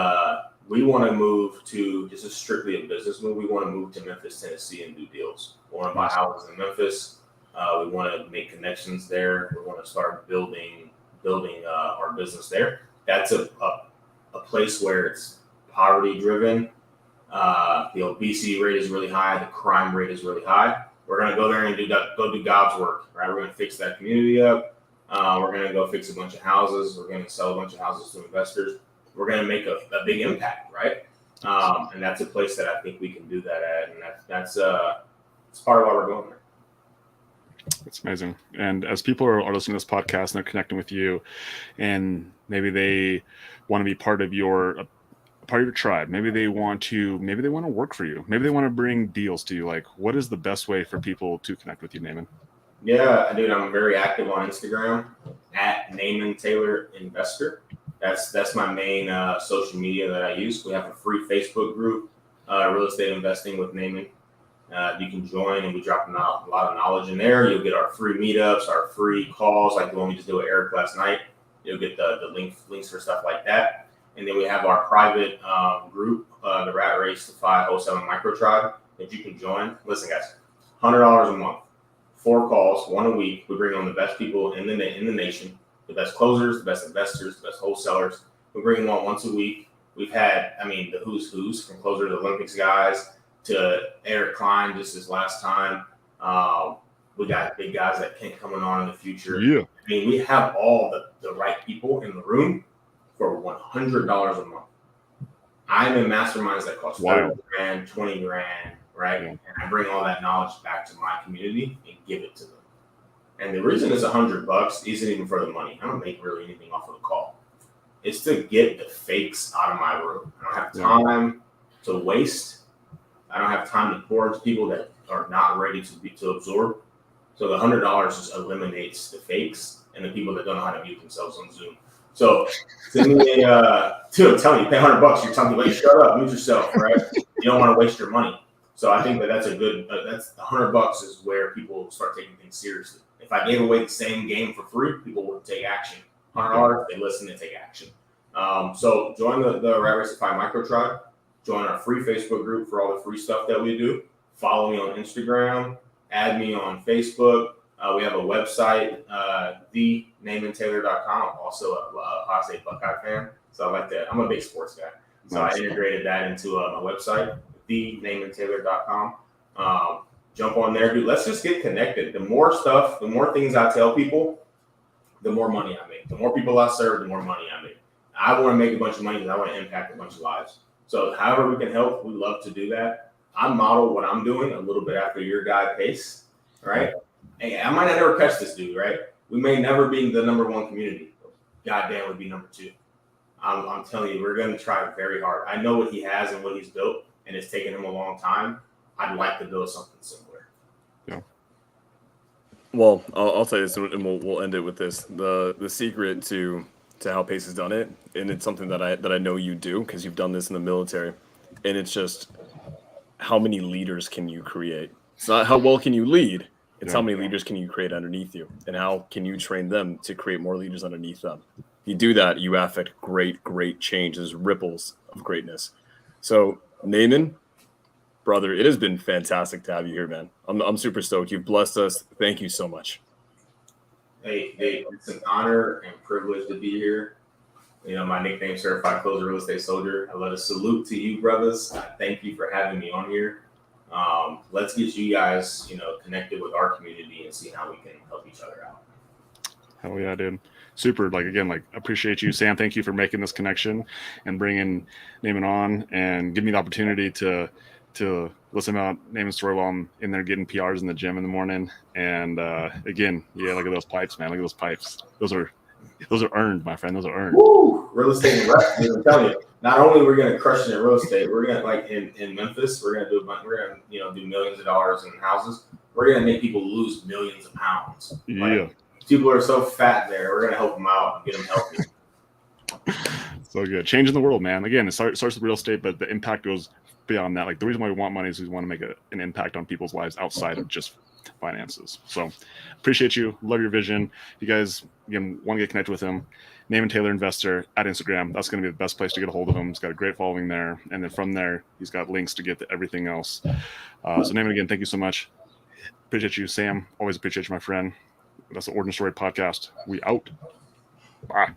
we want to move to, this is strictly a business move, we want to move to Memphis, Tennessee and do deals. We want to buy houses in Memphis. We want to make connections there. We want to start building our business there. That's a place where it's poverty driven. The obesity rate is really high. The crime rate is really high. We're going to go there and go do God's work, right? We're going to fix that community up. We're going to go fix a bunch of houses. We're going to sell a bunch of houses to investors. We're going to make a big impact, right? And that's a place that I think we can do that at. And that's part of why we're going there. It's amazing. And as people are listening to this podcast and they're connecting with you, and maybe they want to be part of your tribe, maybe they want to work for you, maybe they want to bring deals to you, like, what is the best way for people to connect with you, Naaman? Yeah, dude, I'm very active on Instagram at Naaman Taylor Investor. That's my main social media that I use. We have a free Facebook group, Real Estate Investing with Naaman. You can join, and we drop a lot of knowledge in there. You'll get our free meetups, our free calls, like the one we just did with Eric last night. You'll get the links for stuff like that. And then we have our private group, the Rat Race to 5 Wholesale and Micro Tribe, that you can join. Listen, guys, $100 a month, 4 calls, 1 a week. We bring on the best people in the nation, the best closers, the best investors, the best wholesalers. We bring them on once a week. We've had, the who's from closers, Olympics guys, to Eric Klein just this last time. We got big guys that can't coming on in the future. Yeah. We have all the right people in the room for $100 a month. I'm in masterminds that cost $30 grand, $20 grand, right? Yeah. And I bring all that knowledge back to my community and give it to them. And the reason it's $100 isn't even for the money. I don't make really anything off of the call. It's to get the fakes out of my room. I don't have time to waste. I don't have time to pour into people that are not ready to absorb. So the $100 just eliminates the fakes and the people that don't know how to mute themselves on Zoom. So send me I'm telling you, pay $100. You're telling me, like, shut up, mute yourself, right? You don't want to waste your money. So I think that's a good. That's $100 is where people start taking things seriously. If I gave away the same game for free, people would take action. $100, they listen and take action. So join the Racify Micro Tribe. Join our free Facebook group for all the free stuff that we do. Follow me on Instagram. Add me on Facebook. We have a website, thenameandtaylor.com. Also a Ohio State Buckeye fan. So I like that. I'm a big sports guy. So I integrated that into my website, thenameandtaylor.com. Jump on there, dude. Let's just get connected. The more stuff, the more things I tell people, the more money I make. The more people I serve, the more money I make. I want to make a bunch of money because I want to impact a bunch of lives. So however we can help, we love to do that. I model what I'm doing a little bit after your guy pace, right? Hey, I might not ever catch this dude, right? We may never be the number one community. Goddamn, would be number two. I'm telling you, we're going to try very hard. I know what he has and what he's built, and it's taken him a long time. I'd like to build something similar. Yeah. Well, I'll tell you this, and we'll end it with this. The secret to how Pace has done it, and it's something that I know you do because you've done this in the military, and it's just how many leaders can you create? It's not how well can you lead. It's how many leaders can you create underneath you, and how can you train them to create more leaders underneath them. If you do that, you affect great change. There's ripples of greatness. So, Naaman, brother, it has been fantastic to have you here, man. I'm super stoked. You've blessed us. Thank you so much. Hey, it's an honor and privilege to be here. You know, my nickname, Certified Closer Real Estate Soldier. I let a salute to you, brothers. Thank you for having me on here. Let's get you guys, connected with our community and see how we can help each other out. Hell yeah, dude. Super. Appreciate you, Sam. Thank you for making this connection and bringing Naaman on and giving me the opportunity to listen about Naaman's story while I'm in there getting PRs in the gym in the morning. And again, look at those pipes, man. Look at those pipes. Those are earned, my friend. Those are earned. Woo! Real estate and rest. I'm telling you. Not only are we going to crush it in real estate, we're going to in Memphis. We're going to do millions of dollars in houses. We're going to make people lose millions of pounds. People are so fat there. We're going to help them out and get them healthy. So good. Changing the world, man. Again, it starts with real estate, but the impact goes beyond that. Like, the reason why we want money is we want to make an impact on people's lives outside of just finances. So appreciate you. Love your vision. If you guys, again, want to get connected with him, Naaman Taylor Investor at Instagram. That's going to be the best place to get a hold of him. He's got a great following there. And then from there, he's got links to get to everything else. So Naaman, again, thank you so much. Appreciate you, Sam. Always appreciate you, my friend. That's the Origin Story Podcast. We out. Bye.